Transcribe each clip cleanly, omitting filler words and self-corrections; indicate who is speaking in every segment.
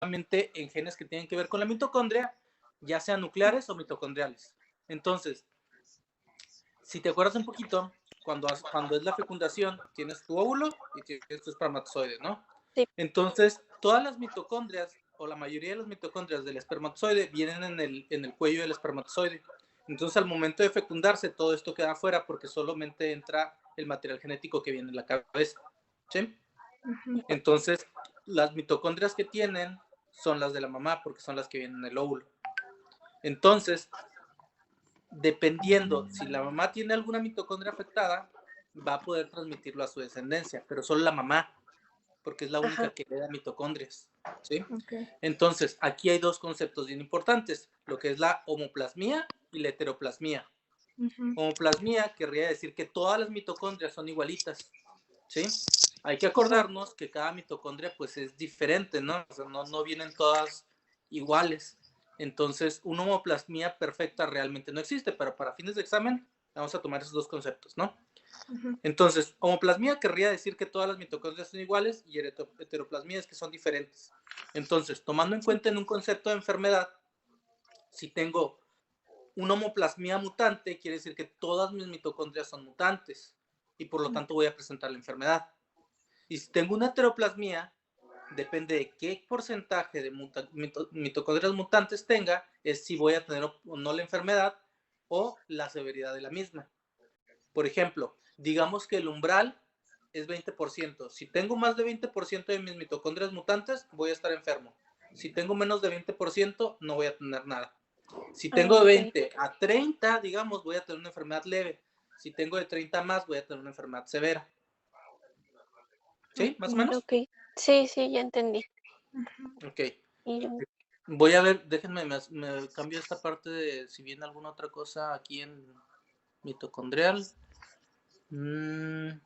Speaker 1: solamente en genes que tienen que ver con la mitocondria, ya sean nucleares o mitocondriales. Entonces, si te acuerdas un poquito, cuando es la fecundación, tienes tu óvulo y tienes tu espermatozoide, ¿no?
Speaker 2: Sí.
Speaker 1: Entonces, todas las mitocondrias, o la mayoría de las mitocondrias del espermatozoide, vienen en el cuello del espermatozoide. Entonces, al momento de fecundarse, todo esto queda afuera porque solamente entra el material genético que viene en la cabeza, ¿sí? Entonces, las mitocondrias que tienen son las de la mamá porque son las que vienen en el óvulo. Entonces, dependiendo si la mamá tiene alguna mitocondria afectada, va a poder transmitirlo a su descendencia, pero solo la mamá, porque es la única
Speaker 2: Ajá.
Speaker 1: que le da mitocondrias, ¿sí?
Speaker 3: Okay.
Speaker 1: Entonces, aquí hay dos conceptos bien importantes, lo que es la homoplasmía y la heteroplasmía. Homoplasmía querría decir que todas las mitocondrias son igualitas, ¿sí? Hay que acordarnos que cada mitocondria pues es diferente, ¿no? O sea, no vienen todas iguales. Entonces, una homoplasmía perfecta realmente no existe, pero para fines de examen vamos a tomar esos dos conceptos, ¿no? Entonces, homoplasmía querría decir que todas las mitocondrias son iguales y heteroplasmía es que son diferentes. Entonces, tomando en cuenta en un concepto de enfermedad, si tengo una homoplasmía mutante, quiere decir que todas mis mitocondrias son mutantes y por lo tanto voy a presentar la enfermedad. Y si tengo una heteroplasmía, depende de qué porcentaje de mitocondrias mutantes tenga, es si voy a tener o no la enfermedad o la severidad de la misma. Por ejemplo, digamos que el umbral es 20%. Si tengo más de 20% de mis mitocondrias mutantes, voy a estar enfermo. Si tengo menos de 20%, no voy a tener nada. Si tengo de 20 a 30, digamos, voy a tener una enfermedad leve. Si tengo de 30 más, voy a tener una enfermedad severa. ¿Sí? ¿Más o menos?
Speaker 2: Ok. Sí, ya entendí.
Speaker 1: Ok.
Speaker 2: Y
Speaker 1: Voy a ver, déjenme, me cambio esta parte de si viene alguna otra cosa aquí en mitocondrial.
Speaker 3: No.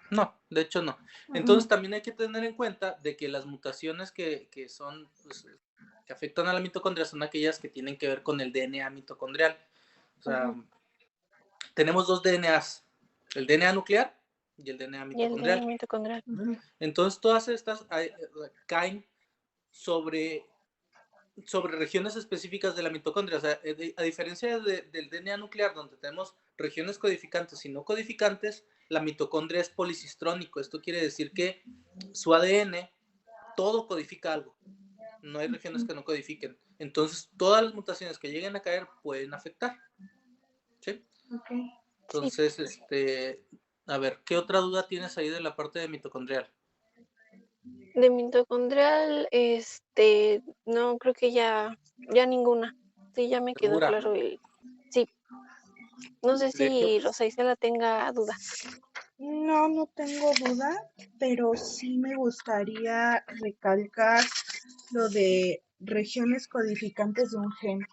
Speaker 1: No, de hecho no. Entonces también hay que tener en cuenta de que las mutaciones que son, pues, que afectan a la mitocondria son aquellas que tienen que ver con el DNA mitocondrial. O sea, tenemos dos DNAs, el DNA nuclear y el DNA
Speaker 2: el
Speaker 1: mitocondrial.
Speaker 2: de mitocondrial.
Speaker 1: Entonces todas estas caen sobre regiones específicas de la mitocondria. O sea, a diferencia del DNA nuclear, donde tenemos regiones codificantes y no codificantes, la mitocondria es policistrónico. Esto quiere decir que su ADN todo codifica algo. No hay regiones que no codifiquen. Entonces, todas las mutaciones que lleguen a caer pueden afectar. ¿Sí?
Speaker 3: Okay.
Speaker 1: Entonces, a ver, ¿qué otra duda tienes ahí de la parte de mitocondrial?
Speaker 2: De mitocondrial, no, creo que ya ninguna. Sí, ya me quedó
Speaker 1: ¿Segura?
Speaker 2: claro sí. No sé
Speaker 1: De hecho,
Speaker 2: si Rosa Isela tenga duda.
Speaker 3: No tengo duda, pero sí me gustaría recalcar lo de regiones codificantes de un gen.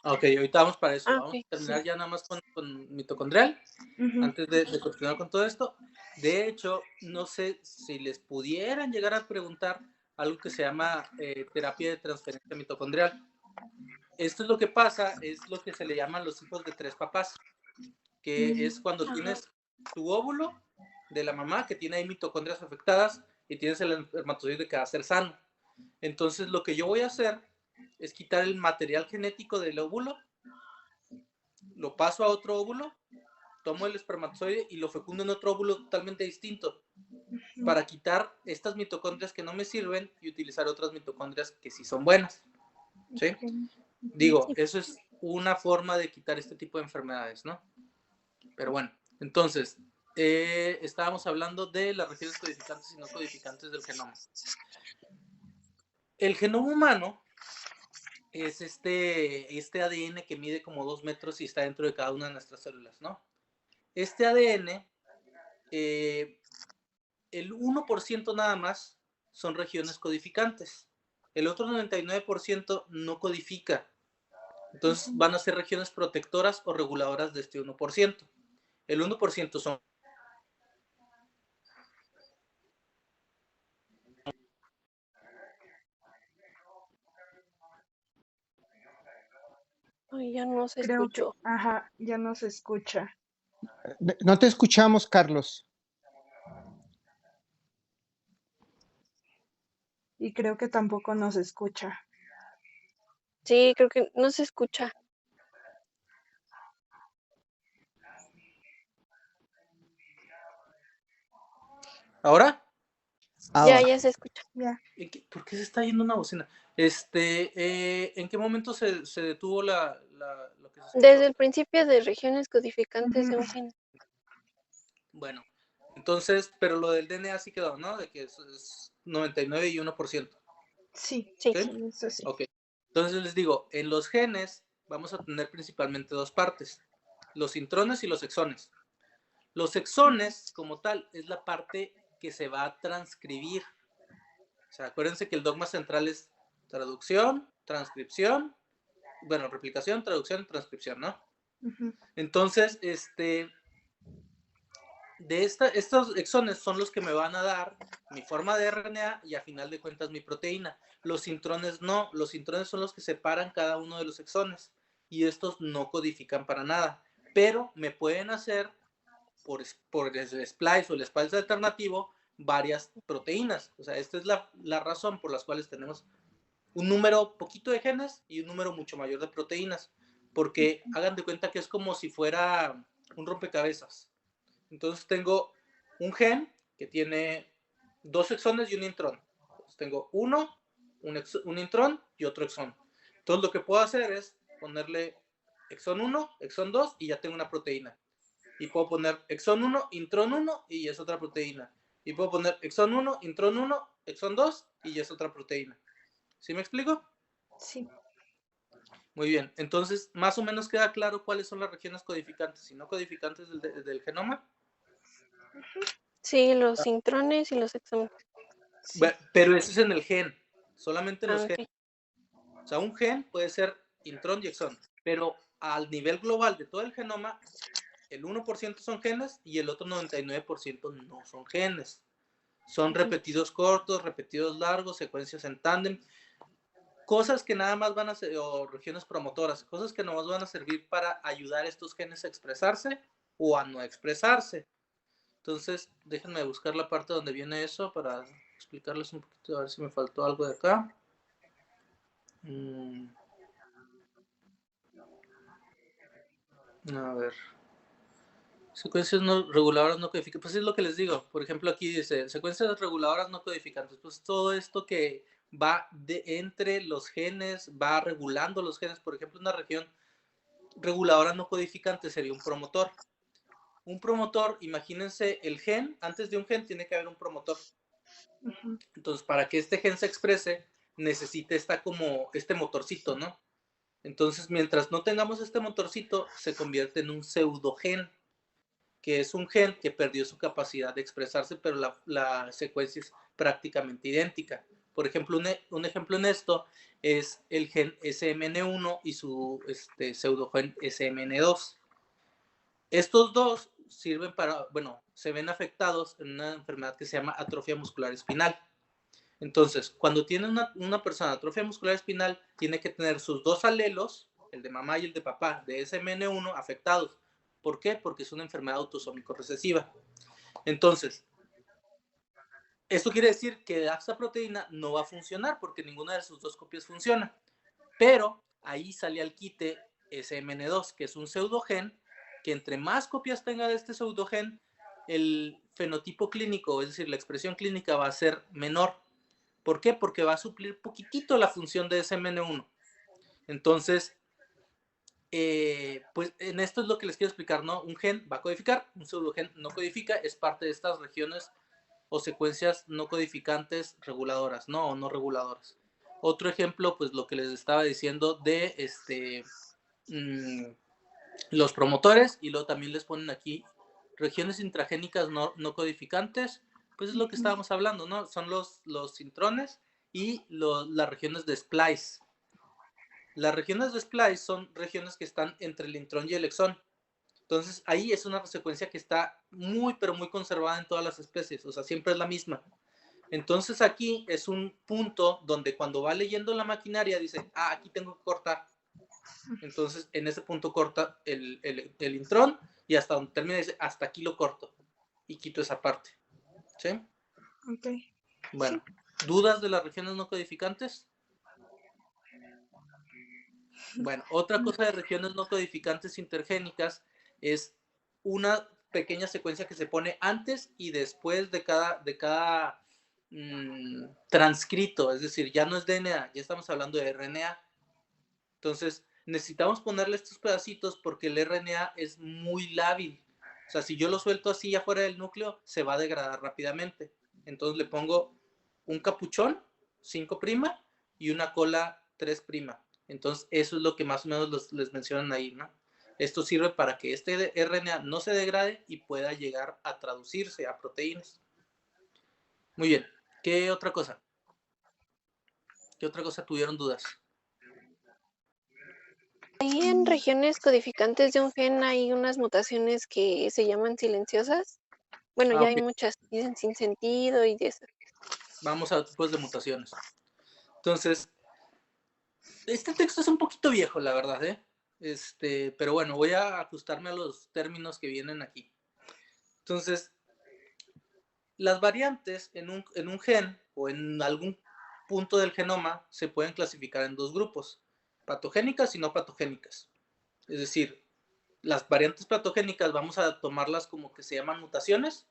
Speaker 1: ok, ahorita vamos para eso. Vamos
Speaker 2: Ok.
Speaker 1: a terminar ya nada más con mitocondrial, antes de continuar con todo esto. De hecho, no sé si les pudieran llegar a preguntar algo que se llama terapia de transferencia mitocondrial. Esto es lo que pasa, es lo que se le llaman los hijos de tres papás, que es cuando tienes tu óvulo de la mamá que tiene ahí mitocondrias afectadas y tienes el espermatozoide que va a ser sano. Entonces, lo que yo voy a hacer es quitar el material genético del óvulo, lo paso a otro óvulo, tomo el espermatozoide y lo fecundo en otro óvulo totalmente distinto para quitar estas mitocondrias que no me sirven y utilizar otras mitocondrias que sí son buenas. ¿Sí? Digo, eso es una forma de quitar este tipo de enfermedades, ¿no? Pero bueno, entonces, estábamos hablando de las regiones codificantes y no codificantes del genoma. El genoma humano es este ADN que mide como 2 metros y está dentro de cada una de nuestras células, ¿no? Este ADN, el 1% nada más son regiones codificantes. El otro 99% no codifica. Entonces van a ser regiones protectoras o reguladoras de este 1%. El 1% son...
Speaker 2: Ay, ya no se
Speaker 3: Creo que,
Speaker 2: escuchó.
Speaker 3: ya no se escucha.
Speaker 4: No te escuchamos, Carlos.
Speaker 3: y creo que tampoco nos escucha.
Speaker 2: Sí, creo que no se escucha.
Speaker 1: ¿Ahora?
Speaker 4: Ahora,
Speaker 2: Ya se escucha.
Speaker 3: Ya.
Speaker 1: ¿Por qué se está yendo una bocina? ¿En qué momento se detuvo lo que se escuchó?
Speaker 2: Desde el principio de regiones codificantes de
Speaker 3: Ujú.
Speaker 2: un gen.
Speaker 1: Bueno, entonces, pero lo del DNA sí quedó, ¿no? De que es 99 y 1%.
Speaker 3: Sí,
Speaker 2: Sí.
Speaker 1: ¿Sí?
Speaker 3: sí, eso sí.
Speaker 1: Ok. Entonces les digo, en los genes vamos a tener principalmente dos partes, los intrones y los exones. Los exones, como tal, es la parte que se va a transcribir. O sea, acuérdense que el dogma central es traducción, transcripción, bueno, replicación, traducción y transcripción, ¿no?
Speaker 3: Ujú.
Speaker 1: Entonces, estos exones son los que me van a dar mi forma de RNA y a final de cuentas mi proteína. Los intrones no, los intrones son los que separan cada uno de los exones y estos no codifican para nada, pero me pueden hacer por el splice o el splice alternativo varias proteínas. O sea, esta es la razón por las cuales tenemos un número poquito de genes y un número mucho mayor de proteínas, porque hagan de cuenta que es como si fuera un rompecabezas. Entonces tengo un gen que tiene dos exones y un intrón. Entonces tengo un intrón y otro exón. Entonces lo que puedo hacer es ponerle exón 1, exón 2 y ya tengo una proteína. Y puedo poner exón 1, intrón 1 y es otra proteína. Y puedo poner exón 1, intrón 1, exón 2 y ya es otra proteína. ¿Sí me explico?
Speaker 3: Sí.
Speaker 1: Muy bien. Entonces, más o menos queda claro cuáles son las regiones codificantes y no codificantes del genoma.
Speaker 2: Sí, los intrones y los exones.
Speaker 3: Sí.
Speaker 1: Pero eso es en el gen, solamente en los
Speaker 2: Ok.
Speaker 1: genes. O sea, un gen puede ser intrón y exón, pero al nivel global de todo el genoma, el 1% son genes y el otro 99% no son genes. Son repetidos cortos, repetidos largos, secuencias en tándem, cosas que nada más van a ser, o regiones promotoras, cosas que nada más van a servir para ayudar a estos genes a expresarse o a no expresarse. Entonces, déjenme buscar la parte donde viene eso para explicarles un poquito, a ver si me faltó algo de acá. A ver. Secuencias no reguladoras no codificantes. Pues es lo que les digo. Por ejemplo, aquí dice secuencias reguladoras no codificantes. Pues todo esto que va entre los genes, va regulando los genes. Por ejemplo, una región reguladora no codificante sería un promotor. Un promotor, imagínense el gen, antes de un gen tiene que haber un promotor. Entonces, para que este gen se exprese, necesita este motorcito, ¿no? Entonces, mientras no tengamos este motorcito, se convierte en un pseudogen, que es un gen que perdió su capacidad de expresarse, pero la secuencia es prácticamente idéntica. Por ejemplo, un ejemplo en esto es el gen SMN1 y su pseudogen SMN2. Estos dos sirven para, bueno, se ven afectados en una enfermedad que se llama atrofia muscular espinal. Entonces, cuando tiene una persona atrofia muscular espinal, tiene que tener sus dos alelos, el de mamá y el de papá, de SMN1 afectados. ¿Por qué? Porque es una enfermedad autosómico recesiva. Entonces, esto quiere decir que esta proteína no va a funcionar porque ninguna de sus dos copias funciona. Pero ahí sale al quite SMN2, que es un pseudogen, que entre más copias tenga de este pseudogen, el fenotipo clínico, es decir, la expresión clínica va a ser menor. ¿Por qué? Porque va a suplir poquitito la función de SMN1. Entonces, pues en esto es lo que les quiero explicar, ¿no? Un gen va a codificar, un pseudogen no codifica, es parte de estas regiones o secuencias no codificantes reguladoras, ¿no? O no reguladoras. Otro ejemplo, pues lo que les estaba diciendo de los promotores, y luego también les ponen aquí regiones intragénicas no codificantes, pues es lo que estábamos hablando, ¿no? Son los intrones y las regiones de splice. Las regiones de splice son regiones que están entre el intrón y el exón. Entonces ahí es una secuencia que está muy, pero muy conservada en todas las especies, o sea, siempre es la misma. Entonces aquí es un punto donde cuando va leyendo la maquinaria dice, aquí tengo que cortar. Entonces en ese punto corta el intrón y hasta donde termina dice, hasta aquí lo corto y quito esa parte. ¿Sí?
Speaker 3: Ok.
Speaker 1: Bueno,
Speaker 3: Sí.
Speaker 1: ¿Dudas de las regiones no codificantes? Bueno, otra cosa de regiones no codificantes intergénicas es una pequeña secuencia que se pone antes y después de cada transcrito, es decir, ya no es DNA, ya estamos hablando de RNA. Entonces, necesitamos ponerle estos pedacitos porque el RNA es muy lábil. O sea, si yo lo suelto así afuera del núcleo, se va a degradar rápidamente. Entonces le pongo un capuchón, 5' y una cola 3'. Entonces, eso es lo que más o menos les mencionan ahí, ¿no? Esto sirve para que este RNA no se degrade y pueda llegar a traducirse a proteínas. Muy bien. ¿Qué otra cosa? ¿Qué otra cosa tuvieron dudas?
Speaker 2: Ahí en regiones codificantes de un gen hay unas mutaciones que se llaman silenciosas. Bueno, ya hay
Speaker 1: Ok.
Speaker 2: muchas dicen sin sentido y de eso.
Speaker 1: Vamos a tipos de mutaciones. Entonces, este texto es un poquito viejo, la verdad, ¿eh? Pero bueno, voy a ajustarme a los términos que vienen aquí. Entonces, las variantes en un gen o en algún punto del genoma se pueden clasificar en dos grupos, patogénicas y no patogénicas. Es decir, las variantes patogénicas vamos a tomarlas como que se llaman mutaciones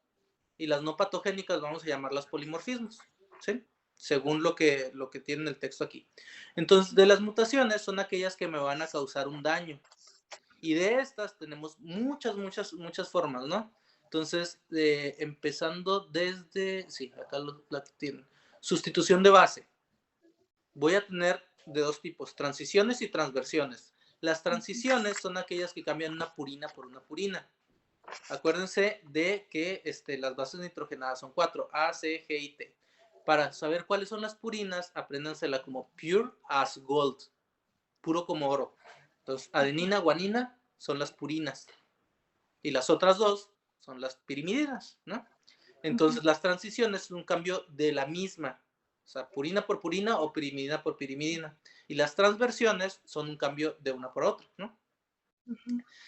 Speaker 1: y las no patogénicas vamos a llamarlas polimorfismos, ¿sí? Según lo que tiene el texto aquí. Entonces, de las mutaciones son aquellas que me van a causar un daño. Y de estas tenemos muchas formas, ¿no? Entonces, empezando desde, sí, acá la tienen. Sustitución de base. Voy a tener de dos tipos, transiciones y transversiones. Las transiciones son aquellas que cambian una purina por una purina. Acuérdense de que las bases nitrogenadas son 4, A, C, G y T. Para saber cuáles son las purinas, apréndansela como pure as gold, puro como oro. Entonces, adenina, guanina son las purinas y las otras dos son las pirimidinas, ¿no? Entonces, las transiciones son un cambio de la misma, o sea, purina por purina o pirimidina por pirimidina. Y las transversiones son un cambio de una por otra, ¿no?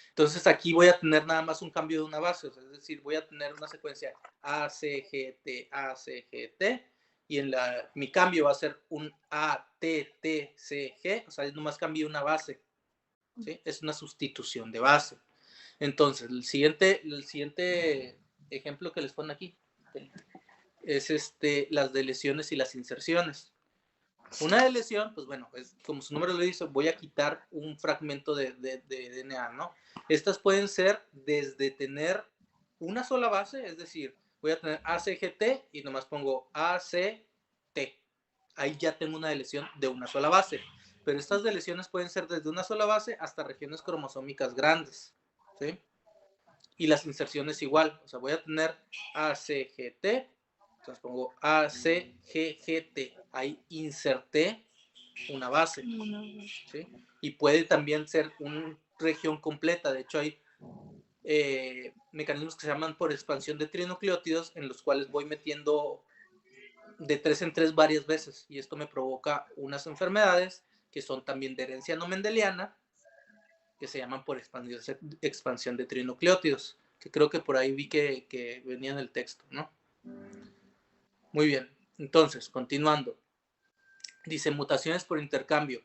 Speaker 1: Entonces aquí voy a tener nada más un cambio de una base, o sea, es decir, voy a tener una secuencia ACGT, ACGT, y mi cambio va a ser un ATTCG, o sea, nomás cambio una base, ¿sí? Es una sustitución de base. Entonces, el siguiente ejemplo que les pongo aquí es las deleciones y las inserciones. Una deleción, pues bueno, es, como su nombre lo dice, voy a quitar un fragmento de DNA, ¿no? Estas pueden ser desde tener una sola base, es decir, voy a tener ACGT y nomás pongo ACT. Ahí ya tengo una deleción de una sola base. Pero estas deleciones pueden ser desde una sola base hasta regiones cromosómicas grandes, ¿sí? Y las inserciones igual, o sea, voy a tener ACGT, entonces pongo ACGGT, ahí inserté una base, ¿sí? Y puede también ser una región completa, de hecho hay mecanismos que se llaman por expansión de trinucleótidos en los cuales voy metiendo de 3 en 3 varias veces y esto me provoca unas enfermedades que son también de herencia no mendeliana que se llaman por expansión de trinucleótidos, que creo que por ahí vi que venía en el texto, ¿no? Muy bien, entonces, continuando. Dice mutaciones por intercambio.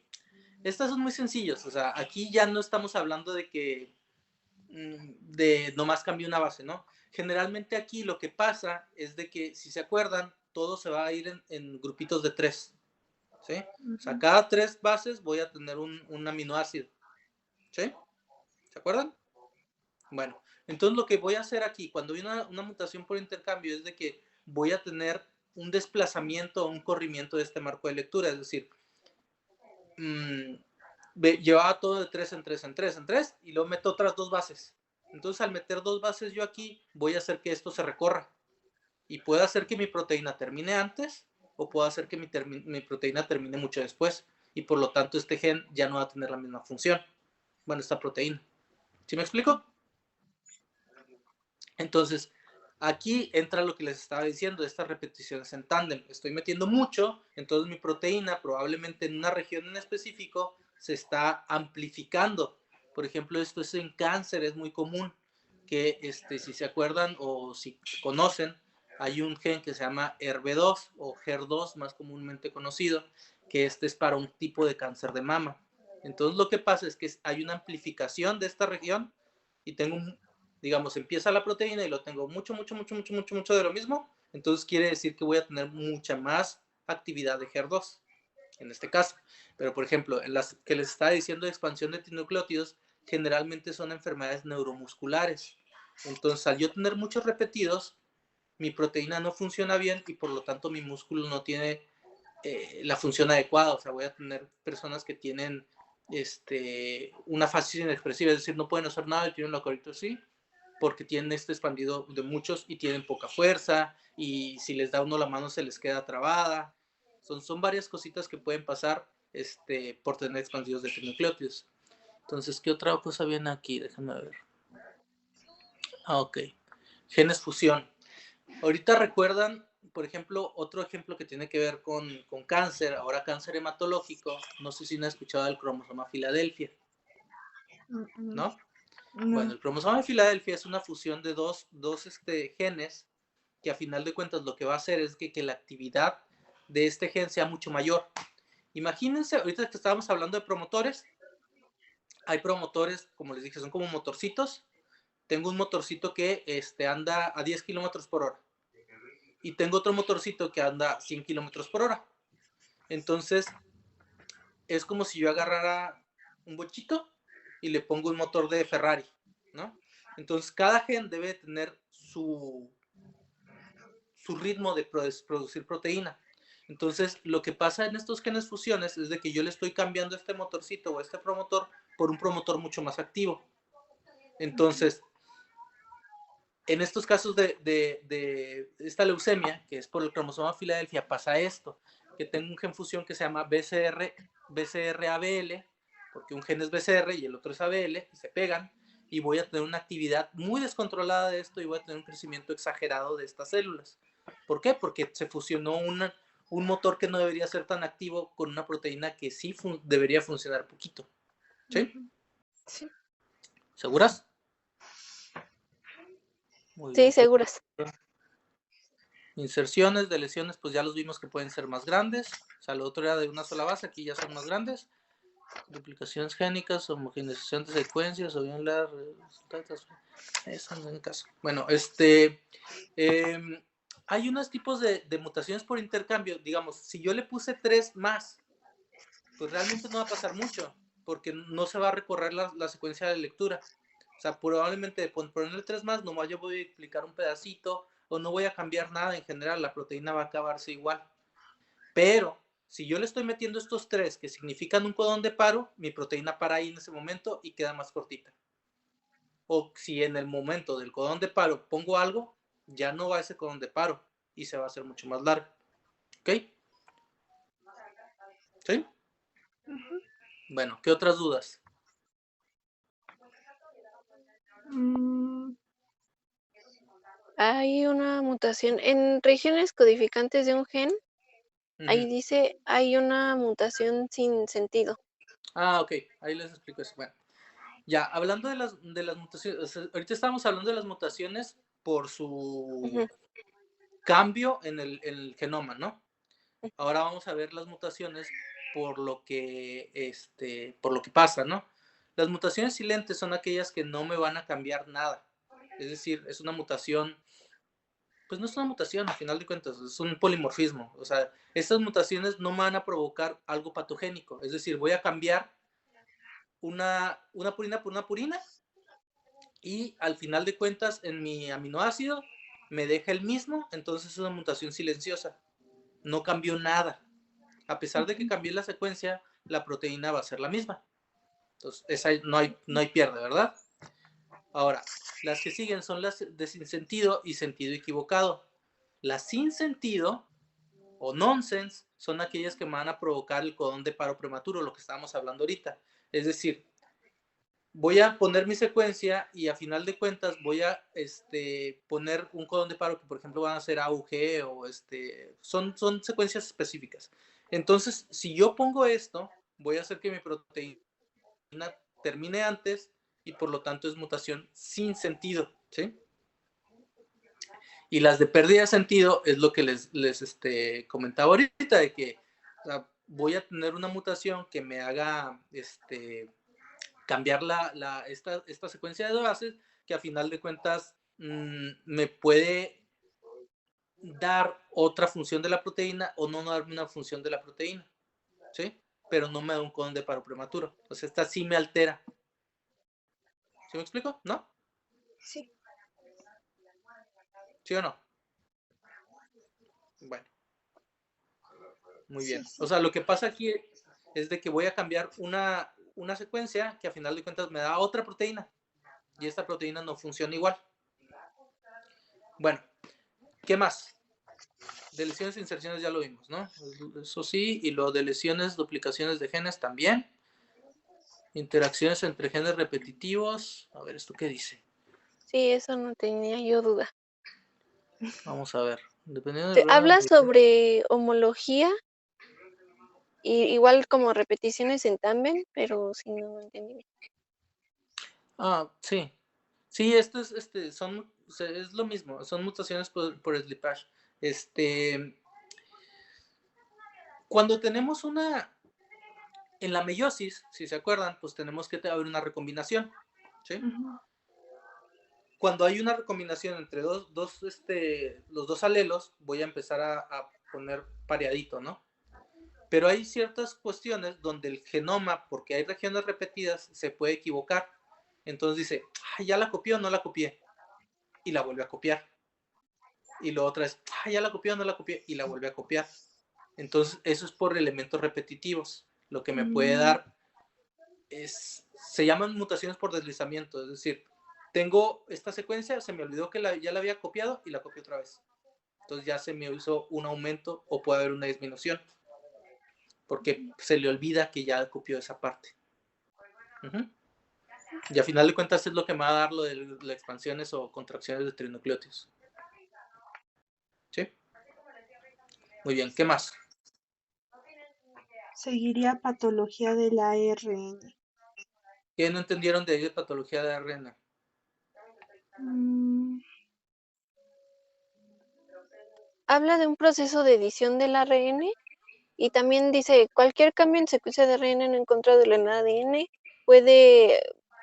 Speaker 1: Estas son muy sencillas, o sea, aquí ya no estamos hablando de que nomás cambie una base, ¿no? Generalmente aquí lo que pasa es de que, si se acuerdan, todo se va a ir en grupitos de 3, ¿sí? O sea, cada 3 bases voy a tener un aminoácido, ¿sí? ¿Se acuerdan? Bueno, entonces lo que voy a hacer aquí, cuando hay una mutación por intercambio, es de que voy a tener un desplazamiento o un corrimiento de este marco de lectura, es decir, llevaba todo de 3 en 3 en 3 en 3 y luego meto otras 2 bases. Entonces al meter 2 bases yo aquí, voy a hacer que esto se recorra. Y puede hacer que mi proteína termine antes o puedo hacer que mi proteína termine mucho después. Y por lo tanto este gen ya no va a tener la misma función. Bueno, esta proteína. ¿Sí me explico? Entonces, aquí entra lo que les estaba diciendo, estas repeticiones en tándem. Estoy metiendo mucho, entonces mi proteína probablemente en una región en específico se está amplificando. Por ejemplo, esto es en cáncer, es muy común que si se acuerdan o si conocen, hay un gen que se llama HER2 o HER2 más comúnmente conocido, que este es para un tipo de cáncer de mama. Entonces lo que pasa es que hay una amplificación de esta región y tengo digamos, empieza la proteína y lo tengo mucho de lo mismo, entonces quiere decir que voy a tener mucha más actividad de HER2 en este caso. Pero por ejemplo, en las que les estaba diciendo de expansión de trinucleótidos, generalmente son enfermedades neuromusculares. Entonces, al yo tener muchos repetidos, mi proteína no funciona bien y por lo tanto mi músculo no tiene la función adecuada. O sea, voy a tener personas que tienen una fascia inexpresiva, es decir, no pueden hacer nada y tienen la correcto sí, porque tienen expandido de muchos y tienen poca fuerza y si les da uno la mano se les queda trabada. Son varias cositas que pueden pasar por tener expandidos de trinucleótidos. Entonces, ¿qué otra cosa viene aquí? Déjenme ver. Ok. Genes fusión. Ahorita recuerdan, por ejemplo, otro ejemplo que tiene que ver con cáncer, ahora cáncer hematológico. No sé si han escuchado del cromosoma Filadelfia, ¿no? Bueno, el cromosoma de Filadelfia es una fusión de dos genes que a final de cuentas lo que va a hacer es que la actividad de este gen sea mucho mayor. Imagínense, ahorita que estábamos hablando de promotores, hay promotores, como les dije, son como motorcitos. Tengo un motorcito que anda a 10 kilómetros por hora y tengo otro motorcito que anda a 100 kilómetros por hora. Entonces, es como si yo agarrara un bochito y le pongo un motor de Ferrari, ¿no? Entonces, cada gen debe tener su ritmo de producir proteína. Entonces, lo que pasa en estos genes fusiones es de que yo le estoy cambiando este motorcito o este promotor por un promotor mucho más activo. Entonces, en estos casos de esta leucemia, que es por el cromosoma Filadelfia, pasa esto, que tengo un gen fusión que se llama BCR-ABL, porque un gen es BCR y el otro es ABL, y se pegan, y voy a tener una actividad muy descontrolada de esto y voy a tener un crecimiento exagerado de estas células. ¿Por qué? Porque se fusionó un motor que no debería ser tan activo con una proteína que sí debería funcionar poquito. ¿Sí?
Speaker 2: Sí.
Speaker 1: ¿Seguras?
Speaker 2: Muy bien. Sí, seguras.
Speaker 1: Inserciones de lesiones, pues ya los vimos que pueden ser más grandes. O sea, lo otro era de una sola base, aquí ya son más grandes. Duplicaciones génicas, homogeneización de secuencias, o bien la resultados. Eso no es el caso. Bueno, hay unos tipos de mutaciones por intercambio. Digamos, si yo le puse 3 más, pues realmente no va a pasar mucho, porque no se va a recorrer la secuencia de lectura. O sea, probablemente por ponerle 3 más, nomás yo voy a explicar un pedacito, o no voy a cambiar nada en general, la proteína va a acabarse igual. Pero si yo le estoy metiendo estos 3 que significan un codón de paro, mi proteína para ahí en ese momento y queda más cortita. O si en el momento del codón de paro pongo algo, ya no va a ese codón de paro y se va a hacer mucho más largo. ¿Ok? ¿Sí? Bueno, ¿qué otras dudas?
Speaker 2: Hay una mutación en regiones codificantes de un gen. Ahí dice, hay una mutación sin sentido.
Speaker 1: Ah, ok, ahí les explico eso. Bueno, ya, hablando de las mutaciones, ahorita estamos hablando de las mutaciones por su cambio en el genoma, ¿no? Ahora vamos a ver las mutaciones por lo que pasa, ¿no? Las mutaciones silentes son aquellas que no me van a cambiar nada. Es decir, es una mutación, pues no es una mutación, al final de cuentas, es un polimorfismo. O sea, estas mutaciones no me van a provocar algo patogénico. Es decir, voy a cambiar una purina por una purina y al final de cuentas en mi aminoácido me deja el mismo, entonces es una mutación silenciosa. No cambió nada. A pesar de que cambié la secuencia, la proteína va a ser la misma. Entonces, esa no hay pierde, ¿verdad? Ahora, las que siguen son las de sin sentido y sentido equivocado. Las sin sentido o nonsense son aquellas que me van a provocar el codón de paro prematuro, lo que estábamos hablando ahorita. Es decir, voy a poner mi secuencia y a final de cuentas voy a poner un codón de paro que por ejemplo van a ser AUG o son secuencias específicas. Entonces, si yo pongo esto, voy a hacer que mi proteína termine antes y por lo tanto es mutación sin sentido, ¿sí? Y las de pérdida de sentido es lo que les comentaba ahorita, de que o sea, voy a tener una mutación que me haga cambiar esta secuencia de bases, que a final de cuentas me puede dar otra función de la proteína o no darme una función de la proteína, ¿sí? Pero no me da un codón de paro prematuro. Entonces esta sí me altera. ¿Sí me explico? ¿No?
Speaker 3: Sí.
Speaker 1: ¿Sí o no? Bueno, muy bien.
Speaker 3: Sí.
Speaker 1: O sea, lo que pasa aquí es de que voy a cambiar una secuencia que a final de cuentas me da otra proteína y esta proteína no funciona igual. Bueno, ¿qué más? De lesiones e inserciones ya lo vimos, ¿no? Eso sí, y lo de lesiones, duplicaciones de genes también. Interacciones entre genes repetitivos. A ver, ¿esto qué dice?
Speaker 2: Sí, eso no tenía yo duda.
Speaker 1: Vamos a ver. Dependiendo
Speaker 2: Habla
Speaker 1: del...
Speaker 2: sobre homología, y igual como repeticiones en tándem, pero si no entendí bien.
Speaker 1: Ah, sí. Sí, esto es, es lo mismo. Son mutaciones por slippage. Cuando tenemos en la meiosis, si se acuerdan, pues tenemos que haber una recombinación, ¿sí? Cuando hay una recombinación entre los dos alelos, voy a empezar a poner pareadito, ¿no? Pero hay ciertas cuestiones donde el genoma, porque hay regiones repetidas, se puede equivocar. Entonces dice, ya la copié o no la copié, y la vuelve a copiar. Y lo otra es, ya la copié o no la copié, y la vuelve a copiar. Entonces eso es por elementos repetitivos. Lo que me puede dar se llaman mutaciones por deslizamiento, es decir, tengo esta secuencia, se me olvidó que ya la había copiado y la copié otra vez. Entonces ya se me hizo un aumento o puede haber una disminución, porque se le olvida que ya copió esa parte. Y a final de cuentas es lo que me va a dar lo de las expansiones o contracciones de trinucleótidos. ¿Sí? Muy bien, ¿qué más?
Speaker 3: Seguiría patología del ARN.
Speaker 1: ¿Qué no entendieron de patología de ARN?
Speaker 2: Habla de un proceso de edición del ARN y también dice, cualquier cambio en secuencia de ARN no encontrado en el ADN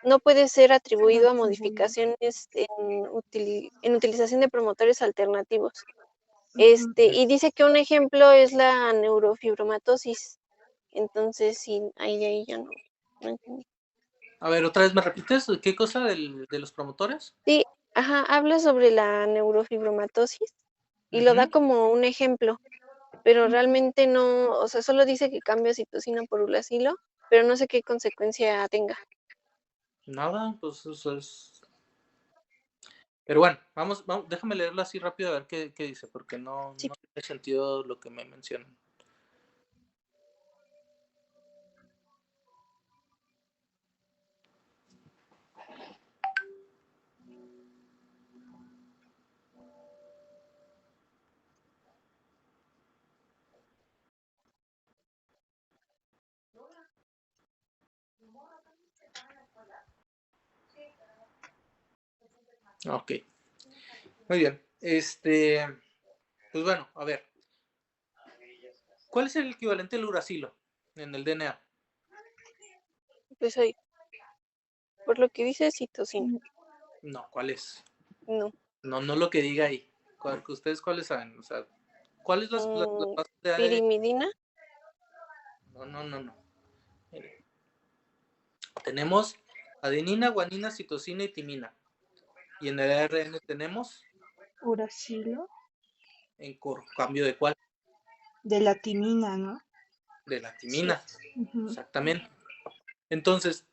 Speaker 2: no puede ser atribuido a modificaciones en utilización de promotores alternativos. Y dice que un ejemplo es la neurofibromatosis. Entonces, sí, ahí ya no entendí.
Speaker 1: A ver, otra vez me repites, ¿qué cosa de los promotores?
Speaker 2: Sí, ajá, habla sobre la neurofibromatosis y lo da como un ejemplo, pero realmente no, o sea, solo dice que cambia citosina por uracilo, pero no sé qué consecuencia tenga.
Speaker 1: Nada, pues eso es. Pero bueno, déjame leerlo así rápido a ver qué dice, porque no
Speaker 2: Sí.
Speaker 1: tiene sentido lo que me mencionan. Ok, muy bien. Pues bueno, a ver. ¿Cuál es el equivalente al uracilo en el DNA?
Speaker 2: Pues ahí, por lo que dice citosina.
Speaker 1: No, ¿cuál es?
Speaker 2: No.
Speaker 1: No lo que diga ahí. ¿Ustedes cuáles saben? O sea, ¿cuáles las bases de ADN?
Speaker 2: Pirimidina.
Speaker 1: No. Mire, tenemos adenina, guanina, citosina y timina. Y en el ARN tenemos
Speaker 3: Uracilo.
Speaker 1: en cambio de cuál?
Speaker 3: De la timina, ¿no?
Speaker 1: De la timina.
Speaker 3: Sí.
Speaker 1: Exactamente. Entonces,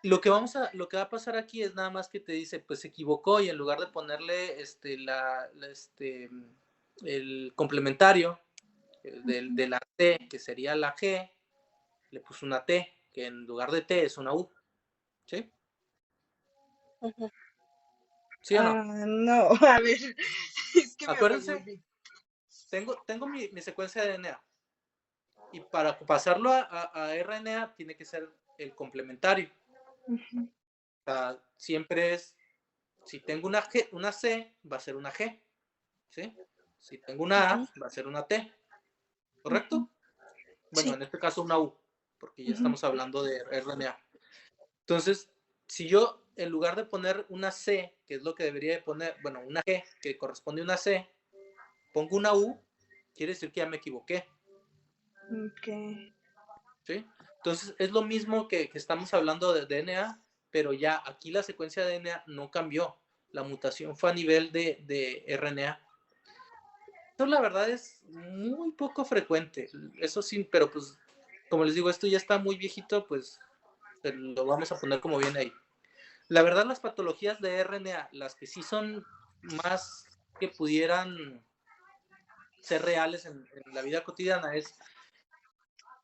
Speaker 1: lo que va a pasar aquí es nada más que te dice, pues se equivocó y en lugar de ponerle el complementario de la T, que sería la G, le puso una T, que en lugar de T es una U. ¿Sí? ¿Sí o no?
Speaker 3: No, a ver, es que me
Speaker 1: Acuérdense,
Speaker 3: confundí.
Speaker 1: tengo mi secuencia de DNA y para pasarlo a RNA tiene que ser el complementario. O sea, siempre es Si tengo una C, va a ser una G, ¿sí? Si tengo una A, va a ser una T, ¿correcto? Bueno,
Speaker 2: Sí.
Speaker 1: en este caso una U, porque ya estamos hablando de RNA. Entonces, si yo, en lugar de poner una C, que es lo que debería de poner, bueno, una G, que corresponde a una C, pongo una U, quiere decir que ya me equivoqué.
Speaker 3: Ok.
Speaker 1: ¿Sí? Entonces, es lo mismo que estamos hablando de DNA, pero ya aquí la secuencia de DNA no cambió. La mutación fue a nivel de RNA. Eso la verdad es muy poco frecuente. Eso sí, pero pues, como les digo, esto ya está muy viejito, pues lo vamos a poner como viene ahí. La verdad, las patologías de RNA, las que sí son más que pudieran ser reales en la vida cotidiana,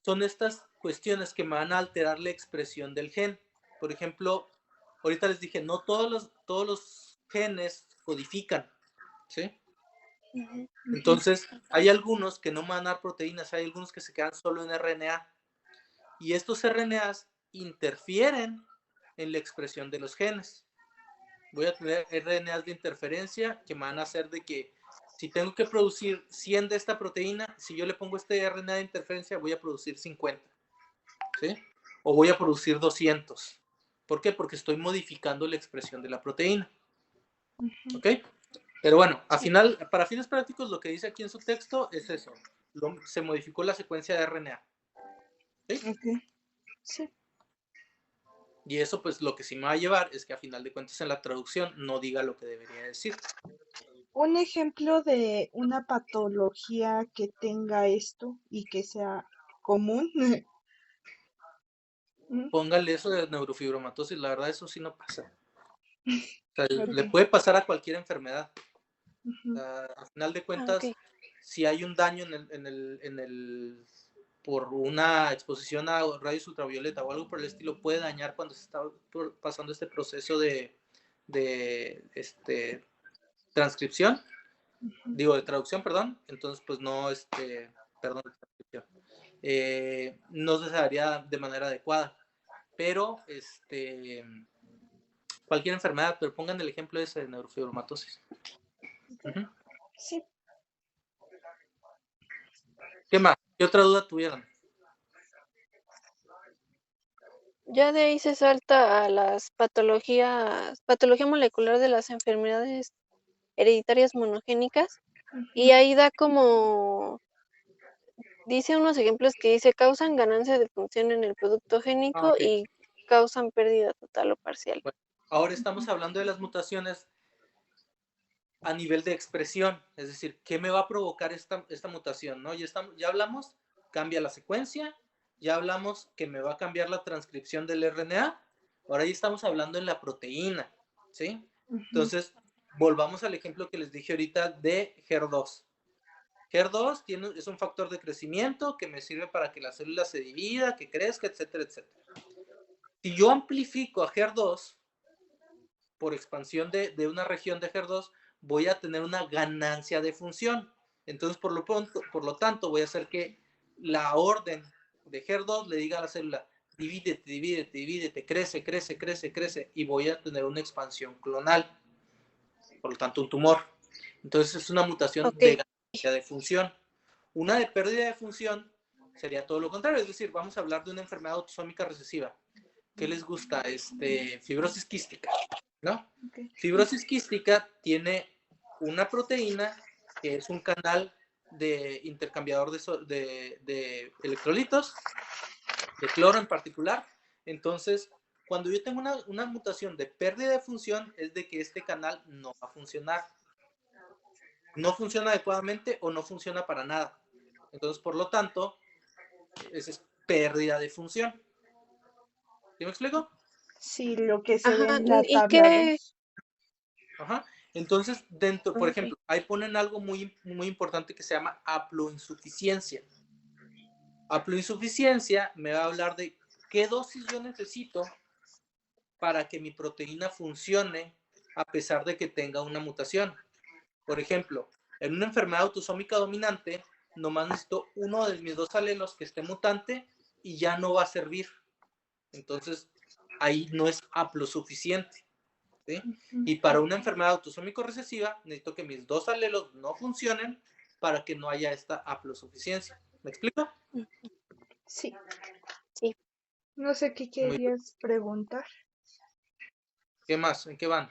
Speaker 1: son estas cuestiones que me van a alterar la expresión del gen. Por ejemplo, ahorita les dije, no todos los genes codifican, ¿sí? Entonces, hay algunos que no van a dar proteínas, hay algunos que se quedan solo en RNA. Y estos RNAs interfieren en la expresión de los genes. Voy a tener RNAs de interferencia que me van a hacer de que si tengo que producir 100 de esta proteína, si yo le pongo este RNA de interferencia, voy a producir 50. ¿Sí? O voy a producir 200. ¿Por qué? Porque estoy modificando la expresión de la proteína. ¿Ok? Pero bueno, para fines prácticos, lo que dice aquí en su texto es eso. Se modificó la secuencia de RNA. ¿Sí?
Speaker 3: Ok. Sí.
Speaker 1: Y eso, pues, lo que sí me va a llevar es que a final de cuentas en la traducción no diga lo que debería decir.
Speaker 3: Un ejemplo de una patología que tenga esto y que sea común.
Speaker 1: Póngale eso de neurofibromatosis, la verdad eso sí no pasa. O sea, le
Speaker 3: Ok.
Speaker 1: puede pasar a cualquier enfermedad.
Speaker 3: Ujú.
Speaker 1: A final de
Speaker 2: Ah,
Speaker 1: cuentas,
Speaker 2: ok.
Speaker 1: si hay un daño por una exposición a rayos ultravioleta o algo por el estilo, puede dañar cuando se está pasando este proceso de transcripción, digo, de traducción, perdón. Entonces, pues no, perdón, de transcripción. No se daría de manera adecuada. Pero, cualquier enfermedad, pero pongan el ejemplo ese de neurofibromatosis.
Speaker 3: Okay. Sí.
Speaker 1: ¿Qué más? ¿Qué otra duda tuvieron?
Speaker 2: Ya de ahí se salta a las patología molecular de las enfermedades hereditarias monogénicas, y ahí da como, dice unos ejemplos que dice, causan ganancia de función en el producto génico
Speaker 1: Ok.
Speaker 2: y causan pérdida total o parcial.
Speaker 1: Bueno, ahora estamos hablando de las mutaciones a nivel de expresión, es decir, ¿qué me va a provocar esta mutación? ¿No? Ya hablamos, cambia la secuencia, ya hablamos que me va a cambiar la transcripción del RNA, ahora ya estamos hablando en la proteína, ¿sí? Entonces, volvamos al ejemplo que les dije ahorita de HER2. HER2 es un factor de crecimiento que me sirve para que la célula se divida, que crezca, etcétera, etcétera. Si yo amplifico a HER2 por expansión de una región de HER2, voy a tener una ganancia de función. Entonces, por lo tanto, voy a hacer que la orden de HER2 le diga a la célula, divídete, divídete, divídete, crece, crece, crece, crece, y voy a tener una expansión clonal. Por lo tanto, un tumor. Entonces, es una mutación
Speaker 2: Ok.
Speaker 1: de ganancia de función. Una de pérdida de función sería todo lo contrario, es decir, vamos a hablar de una enfermedad autosómica recesiva. ¿Qué les gusta? Fibrosis quística, ¿no?
Speaker 3: Okay.
Speaker 1: Fibrosis quística tiene una proteína que es un canal de intercambiador de electrolitos, de cloro en particular. Entonces, cuando yo tengo una mutación de pérdida de función, es de que este canal no va a funcionar. No funciona adecuadamente o no funciona para nada. Entonces, por lo tanto, esa es pérdida de función. ¿Sí me explico?
Speaker 3: Sí, lo que se ve
Speaker 2: Ajá,
Speaker 3: en la
Speaker 2: ¿y
Speaker 3: tabla
Speaker 2: qué?
Speaker 3: 2.
Speaker 1: Ajá. Entonces, por
Speaker 2: Ok.
Speaker 1: ejemplo, ahí ponen algo muy, muy importante que se llama haploinsuficiencia. Haploinsuficiencia me va a hablar de qué dosis yo necesito para que mi proteína funcione a pesar de que tenga una mutación. Por ejemplo, en una enfermedad autosómica dominante, nomás necesito uno de mis dos alelos que esté mutante y ya no va a servir. Entonces, ahí no es haplosuficiente. ¿sí? Y para una enfermedad autosómico recesiva, necesito que mis dos alelos no funcionen para que no haya esta haplosuficiencia. ¿Me explico?
Speaker 3: Sí.
Speaker 2: Sí.
Speaker 3: No sé qué querías preguntar.
Speaker 1: ¿Qué más? ¿En qué van?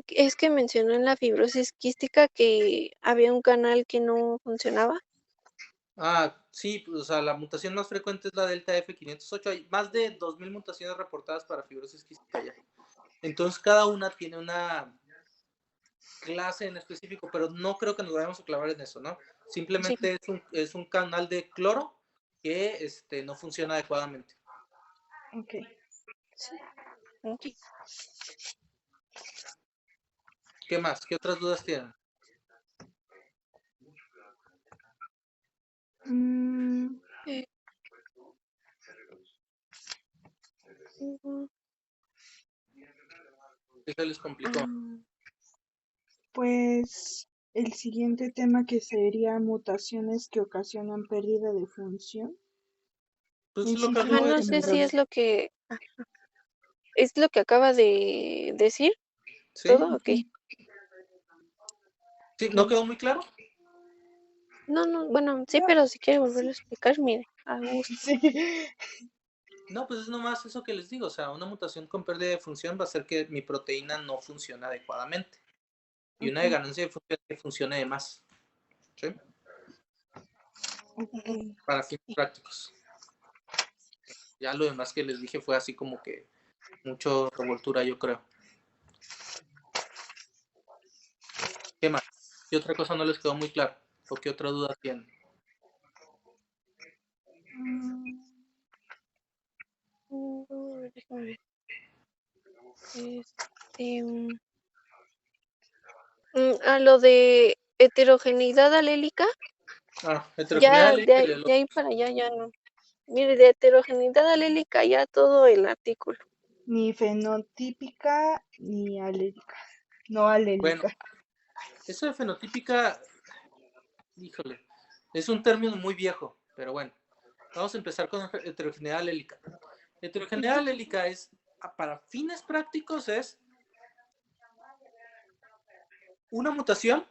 Speaker 2: Es que mencionó en la fibrosis quística que había un canal que no funcionaba.
Speaker 1: Sí, pues, o sea, la mutación más frecuente es la delta F508. Hay más de 2000 mutaciones reportadas para fibrosis quística ya. Entonces, cada una tiene una clase en específico, pero no creo que nos vayamos a clavar en eso, ¿no? Simplemente es un canal de cloro que no funciona adecuadamente.
Speaker 3: Ok.
Speaker 2: Sí. Okay.
Speaker 1: ¿Qué más? ¿Qué otras dudas tienen?
Speaker 2: Eh,
Speaker 1: ¿Qué se les complicó?
Speaker 3: Pues el siguiente tema que sería mutaciones que ocasionan pérdida de función.
Speaker 1: Pues
Speaker 3: En
Speaker 1: lo
Speaker 3: sí
Speaker 1: que
Speaker 3: fue
Speaker 1: acabo
Speaker 3: lo
Speaker 1: de
Speaker 2: no
Speaker 3: que me
Speaker 2: sé
Speaker 1: decir.
Speaker 2: si es lo que acaba de decir
Speaker 1: ¿Sí?
Speaker 2: todo. Ok.
Speaker 1: ¿Sí? ¿No
Speaker 2: Ok.
Speaker 1: quedó muy claro?
Speaker 2: No, bueno, sí,
Speaker 3: No,
Speaker 2: pero si quiere volverlo a
Speaker 3: sí.
Speaker 2: explicar, mire, a gusto.
Speaker 3: Sí.
Speaker 1: No, pues es nomás eso que les digo. O sea, una mutación con pérdida de función va a hacer que mi proteína no funcione adecuadamente. Y una de
Speaker 3: Ok,
Speaker 1: ganancia de función es que funcione de más. ¿Sí?
Speaker 2: Ujú.
Speaker 3: ok.
Speaker 1: Para fines prácticos. Ya lo demás que les dije fue así como que mucho revoltura, yo creo. ¿Qué más? ¿Qué otra cosa no les quedó muy claro? ¿O qué otra duda tienen?
Speaker 2: Déjame ver. Este, a lo de heterogeneidad alélica,
Speaker 1: Heterogeneidad
Speaker 2: ya
Speaker 1: alérgica y
Speaker 2: de ahí para allá ya no. Mire, de heterogeneidad alélica ya todo el artículo.
Speaker 3: Ni fenotípica ni alérica. No
Speaker 1: Bueno,
Speaker 3: alélica.
Speaker 1: eso de fenotípica, híjole, es un término muy viejo, pero bueno, vamos a empezar con heterogeneidad alélica. Heterogeneidad alélica es, para fines prácticos, es una mutación,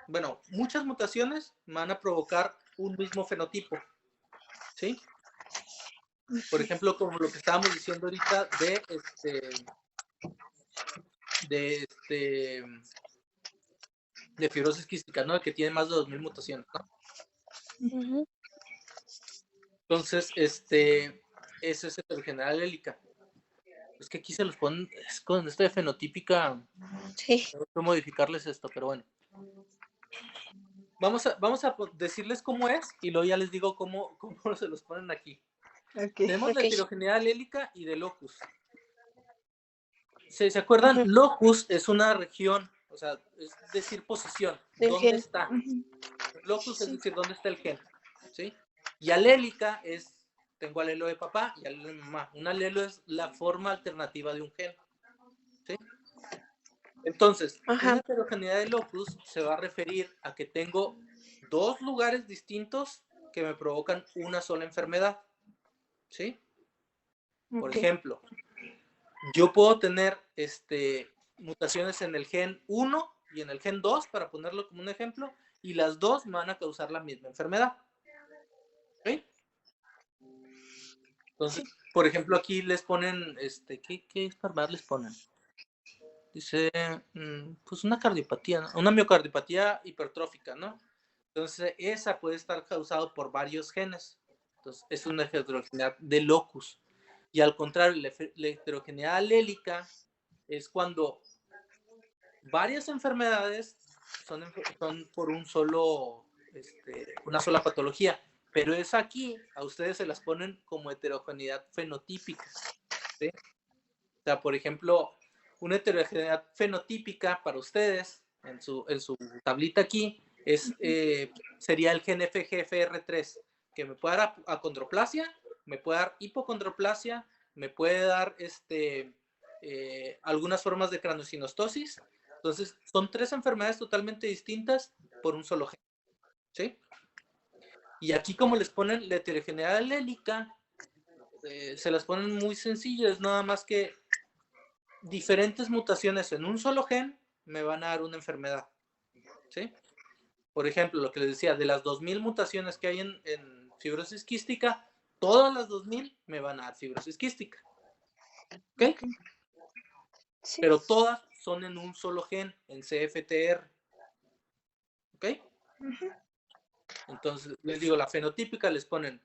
Speaker 1: bueno, muchas mutaciones van a provocar un mismo fenotipo, ¿sí? Por ejemplo, como lo que estábamos diciendo ahorita de, de fibrosis quística, ¿no? Que tiene más de 2000 mutaciones, ¿no?
Speaker 2: Ujú.
Speaker 1: Entonces, eso es heterogeneidad alélica. Es que aquí se los ponen, es con esto de fenotípica,
Speaker 2: Sí.
Speaker 1: tengo que modificarles esto, pero bueno. Vamos a decirles cómo es y luego ya les digo cómo se los ponen aquí.
Speaker 3: Ok.
Speaker 1: Tenemos la
Speaker 2: Ok.
Speaker 1: heterogeneidad alélica y de locus. ¿Se acuerdan?
Speaker 2: Ujú.
Speaker 1: Locus es una región, o sea, es decir, posición,
Speaker 2: Del
Speaker 1: ¿dónde
Speaker 2: gen.
Speaker 1: está?
Speaker 3: Ujú.
Speaker 1: Locus es
Speaker 3: Sí.
Speaker 1: decir, ¿dónde está el gen? ¿Sí? Y alélica es, tengo alelo de papá y alelo de mamá. Un alelo es la forma alternativa de un gen. ¿Sí? Entonces, una
Speaker 2: Ajá.
Speaker 1: heterogeneidad de locus se va a referir a que tengo dos lugares distintos que me provocan una sola enfermedad. ¿Sí? Por
Speaker 3: Ok.
Speaker 1: ejemplo, yo puedo tener mutaciones en el gen 1 y en el gen 2, para ponerlo como un ejemplo, y las dos me van a causar la misma enfermedad. ¿Sí? Entonces,
Speaker 3: Sí.
Speaker 1: por ejemplo, aquí les ponen, ¿qué enfermedad les ponen? Dice, pues una cardiopatía, ¿no? Una miocardiopatía hipertrófica, ¿no? Entonces, esa puede estar causada por varios genes. Entonces, es una heterogeneidad de locus. Y al contrario, la heterogeneidad alélica es cuando varias enfermedades son por una sola patología. Pero es aquí, a ustedes se las ponen como heterogeneidad fenotípica. ¿Sí? O sea, por ejemplo, una heterogeneidad fenotípica para ustedes, en su tablita aquí, sería el gen FGFR3, que me puede dar acondroplasia, me puede dar hipocondroplasia, me puede dar algunas formas de craniosynostosis. Entonces, son tres enfermedades totalmente distintas por un solo gen. ¿Sí? Y aquí, como les ponen la heterogeneidad alélica, se las ponen muy sencillas, nada más que diferentes mutaciones en un solo gen me van a dar una enfermedad, ¿sí? Por ejemplo, lo que les decía, de las 2000 mutaciones que hay en fibrosis quística, todas las 2000 me van a dar fibrosis quística. ¿Ok?
Speaker 2: Sí.
Speaker 1: Pero todas son en un solo gen, en CFTR. ¿Ok? Entonces, les digo, la fenotípica les ponen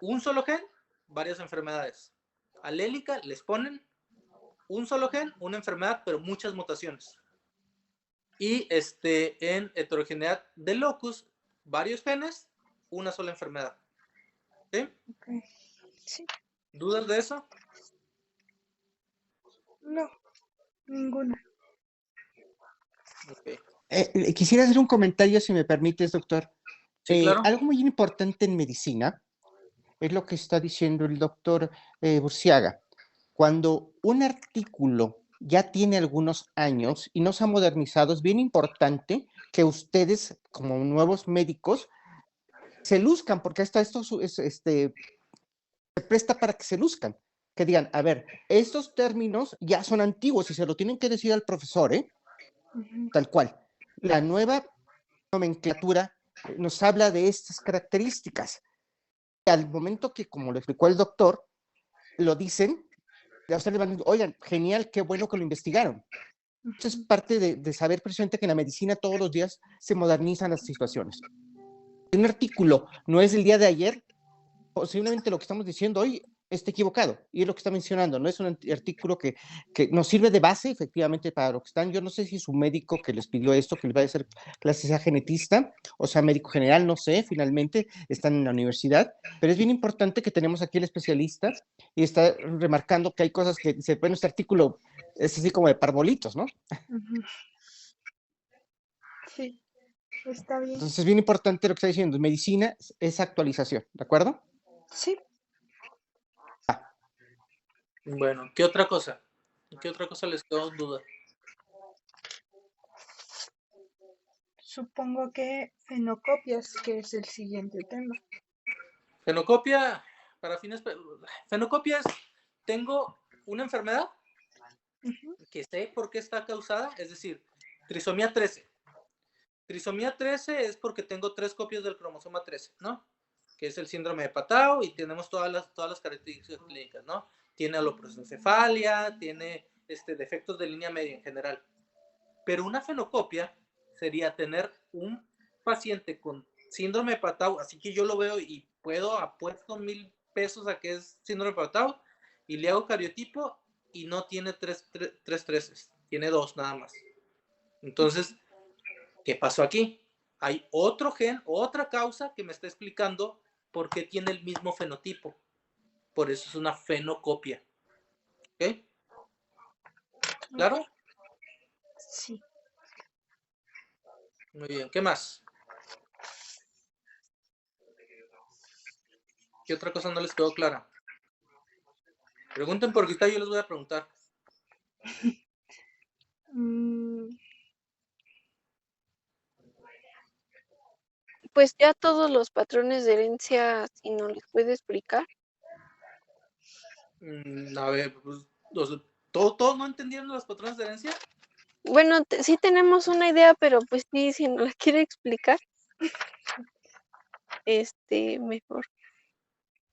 Speaker 1: un solo gen, varias enfermedades. Alélica les ponen un solo gen, una enfermedad, pero muchas mutaciones. Y en heterogeneidad de locus, varios genes, una sola enfermedad. ¿Sí?
Speaker 3: Okay. Sí.
Speaker 1: ¿Dudas de eso?
Speaker 3: No, ninguna.
Speaker 1: Okay.
Speaker 4: Quisiera hacer un comentario, si me permites, doctor.
Speaker 1: Sí, claro.
Speaker 4: Algo muy importante en medicina es lo que está diciendo el doctor Burciaga. Cuando un artículo ya tiene algunos años y no se ha modernizado, es bien importante que ustedes, como nuevos médicos, se luzcan, porque esto se presta para que se luzcan. Que digan, a ver, estos términos ya son antiguos y se lo tienen que decir al profesor, tal cual. La nueva nomenclatura nos habla de estas características. Al momento que, como lo explicó el doctor, lo dicen, a ustedes van a decir, oigan, genial, qué bueno que lo investigaron. Eso es parte de saber precisamente que en la medicina todos los días se modernizan las situaciones. Un artículo no es el día de ayer, posiblemente lo que estamos diciendo hoy está equivocado, y es lo que está mencionando, no es un artículo que nos sirve de base, efectivamente, para lo que están. Yo no sé si su médico que les pidió esto, que les va a hacer clase, sea genetista, o sea médico general, no sé, finalmente están en la universidad, pero es bien importante que tenemos aquí el especialista, y está remarcando que hay cosas que se ven en este artículo, es así como de parbolitos, ¿no?
Speaker 3: Sí, está bien.
Speaker 4: Entonces es bien importante lo que está diciendo, medicina es actualización, ¿de acuerdo?
Speaker 3: Sí.
Speaker 1: Bueno, ¿qué otra cosa? ¿Qué otra cosa les quedó duda?
Speaker 3: Supongo que fenocopias, que es el siguiente tema.
Speaker 1: Fenocopia, para fines... Fenocopias, tengo una enfermedad que sé por qué está causada, es decir, trisomía 13. Trisomía 13 es porque tengo 3 copias del cromosoma 13, ¿no? Que es el síndrome de Patau, y tenemos todas las características clínicas, ¿no? Tiene aloprosencefalia, tiene defectos de línea media en general. Pero una fenocopia sería tener un paciente con síndrome de Patau, así que yo lo veo y puedo apuesto $1,000 a que es síndrome de Patau, y le hago cariotipo y no tiene 3 treses, tiene 2 nada más. Entonces, ¿qué pasó aquí? Hay otro gen, otra causa que me está explicando por qué tiene el mismo fenotipo. Por eso es una fenocopia. ¿Ok? ¿Claro?
Speaker 3: Sí.
Speaker 1: Muy bien. ¿Qué más? ¿Qué otra cosa no les quedó clara? Pregunten por qué yo les voy a preguntar.
Speaker 2: Pues ya todos los patrones de herencia, si no les puede explicar.
Speaker 1: A ver, pues, ¿todos no entendieron los patrones de herencia?
Speaker 2: Bueno, sí tenemos una idea, pero pues sí, si no la quiere explicar, mejor.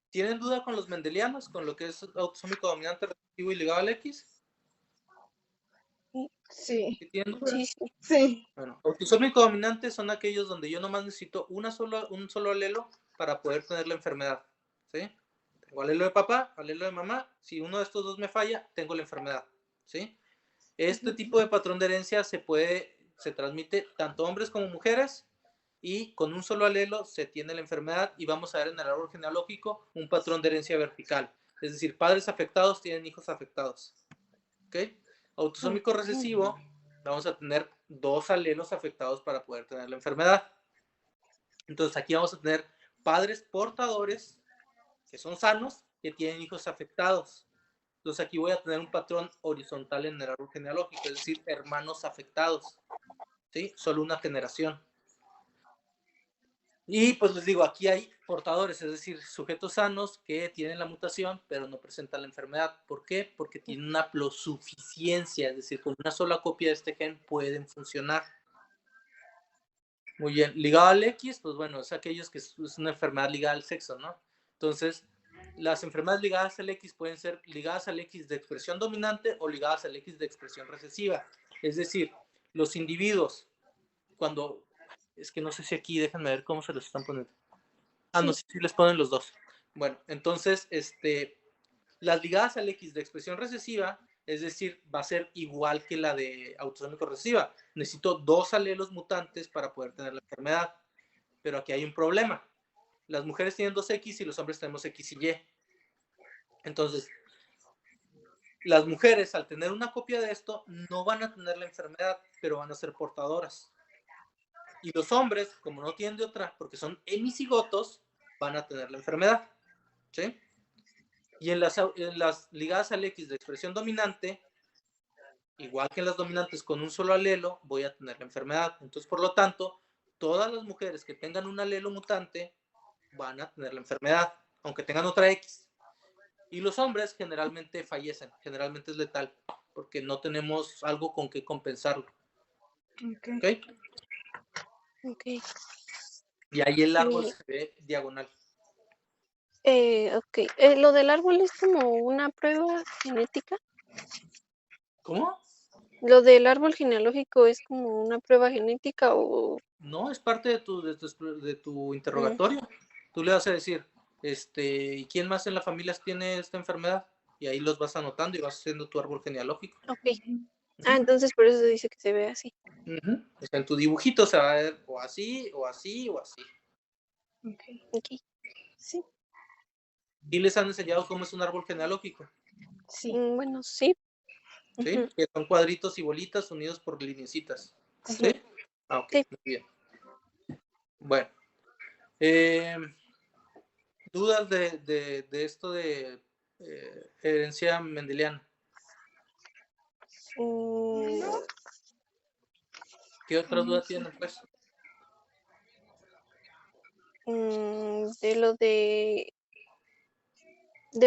Speaker 1: ¿Tienen duda con los mendelianos, con lo que es autosómico dominante, recesivo y ligado al X?
Speaker 3: Sí.
Speaker 1: ¿Sí tienen duda?
Speaker 2: Sí, sí.
Speaker 3: Sí.
Speaker 1: Bueno, autosómico dominante son aquellos donde yo nomás necesito un solo alelo para poder tener la enfermedad, ¿sí? Tengo alelo de papá, alelo de mamá, si uno de estos dos me falla, tengo la enfermedad, ¿sí? Este tipo de patrón de herencia se transmite tanto hombres como mujeres, y con un solo alelo se tiene la enfermedad, y vamos a ver en el árbol genealógico un patrón de herencia vertical, es decir, padres afectados tienen hijos afectados, ¿ok? Autosómico recesivo, vamos a tener 2 alelos afectados para poder tener la enfermedad. Entonces aquí vamos a tener padres portadores que son sanos, que tienen hijos afectados. Entonces aquí voy a tener un patrón horizontal en el árbol genealógico, es decir, hermanos afectados, ¿sí? Solo una generación. Y pues les digo, aquí hay portadores, es decir, sujetos sanos que tienen la mutación pero no presentan la enfermedad. ¿Por qué? Porque tienen una haplosuficiencia, es decir, con una sola copia de este gen pueden funcionar. Muy bien, ligado al X, pues bueno, es aquellos que es una enfermedad ligada al sexo, ¿no? Entonces, las enfermedades ligadas al X pueden ser ligadas al X de expresión dominante o ligadas al X de expresión recesiva. Es decir, los individuos, cuando, es que no sé si aquí, déjenme ver cómo se los están poniendo. No, sí les ponen los dos. Bueno, entonces, las ligadas al X de expresión recesiva, es decir, va a ser igual que la de autosómico recesiva. Necesito 2 alelos mutantes para poder tener la enfermedad. Pero aquí hay un problema. Las mujeres tienen 2X y los hombres tenemos X y Y. Entonces, las mujeres, al tener una copia de esto, no van a tener la enfermedad, pero van a ser portadoras. Y los hombres, como no tienen de otra, porque son hemicigotos, van a tener la enfermedad. ¿Sí? Y en las ligadas al X de expresión dominante, igual que en las dominantes con un solo alelo, voy a tener la enfermedad. Entonces, por lo tanto, todas las mujeres que tengan un alelo mutante van a tener la enfermedad, aunque tengan otra X. Y los hombres generalmente fallecen, generalmente es letal, porque no tenemos algo con que compensarlo.
Speaker 3: Ok.
Speaker 2: Ok.
Speaker 1: Y ahí el árbol se ve diagonal.
Speaker 2: Ok. ¿Lo del árbol es como una prueba genética?
Speaker 1: ¿Cómo?
Speaker 2: ¿Lo del árbol genealógico es como una prueba genética o...?
Speaker 1: No, es parte de tu interrogatorio. Tú le vas a decir, ¿y quién más en la familia tiene esta enfermedad? Y ahí los vas anotando y vas haciendo tu árbol genealógico.
Speaker 2: Ok. Entonces por eso se dice que se ve así.
Speaker 1: O sea, en tu dibujito se va a ver o así, o así, o así.
Speaker 2: Ok.
Speaker 3: Sí.
Speaker 1: ¿Y les han enseñado cómo es un árbol genealógico?
Speaker 3: Sí.
Speaker 2: Bueno, sí.
Speaker 1: ¿Sí? Que son cuadritos y bolitas unidos por lineecitas. ¿Sí? Ok,
Speaker 2: Sí.
Speaker 1: muy bien. Bueno. ¿Dudas de esto de herencia mendeliana? ¿Qué otra duda tienen, pues?
Speaker 2: De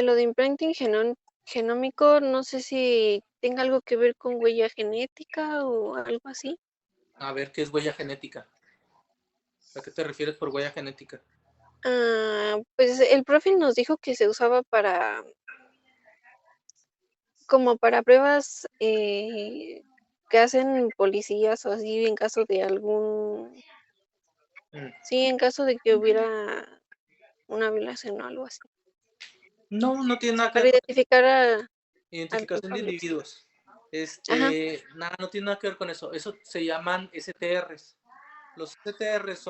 Speaker 2: lo de imprinting genómico, no sé si tenga algo que ver con huella genética o algo así.
Speaker 1: A ver, ¿qué es huella genética? ¿A qué te refieres por huella genética?
Speaker 2: Pues el profe nos dijo que se usaba como para pruebas que hacen policías o así en caso de sí, en caso de que hubiera una violación o algo así.
Speaker 1: No tiene nada que
Speaker 2: Para
Speaker 1: ver con
Speaker 2: identificar al
Speaker 1: identificación de
Speaker 2: culpable.
Speaker 1: individuos.
Speaker 2: Ajá.
Speaker 1: Nada, no tiene nada que ver con eso. Eso se llaman STRs. Los STRs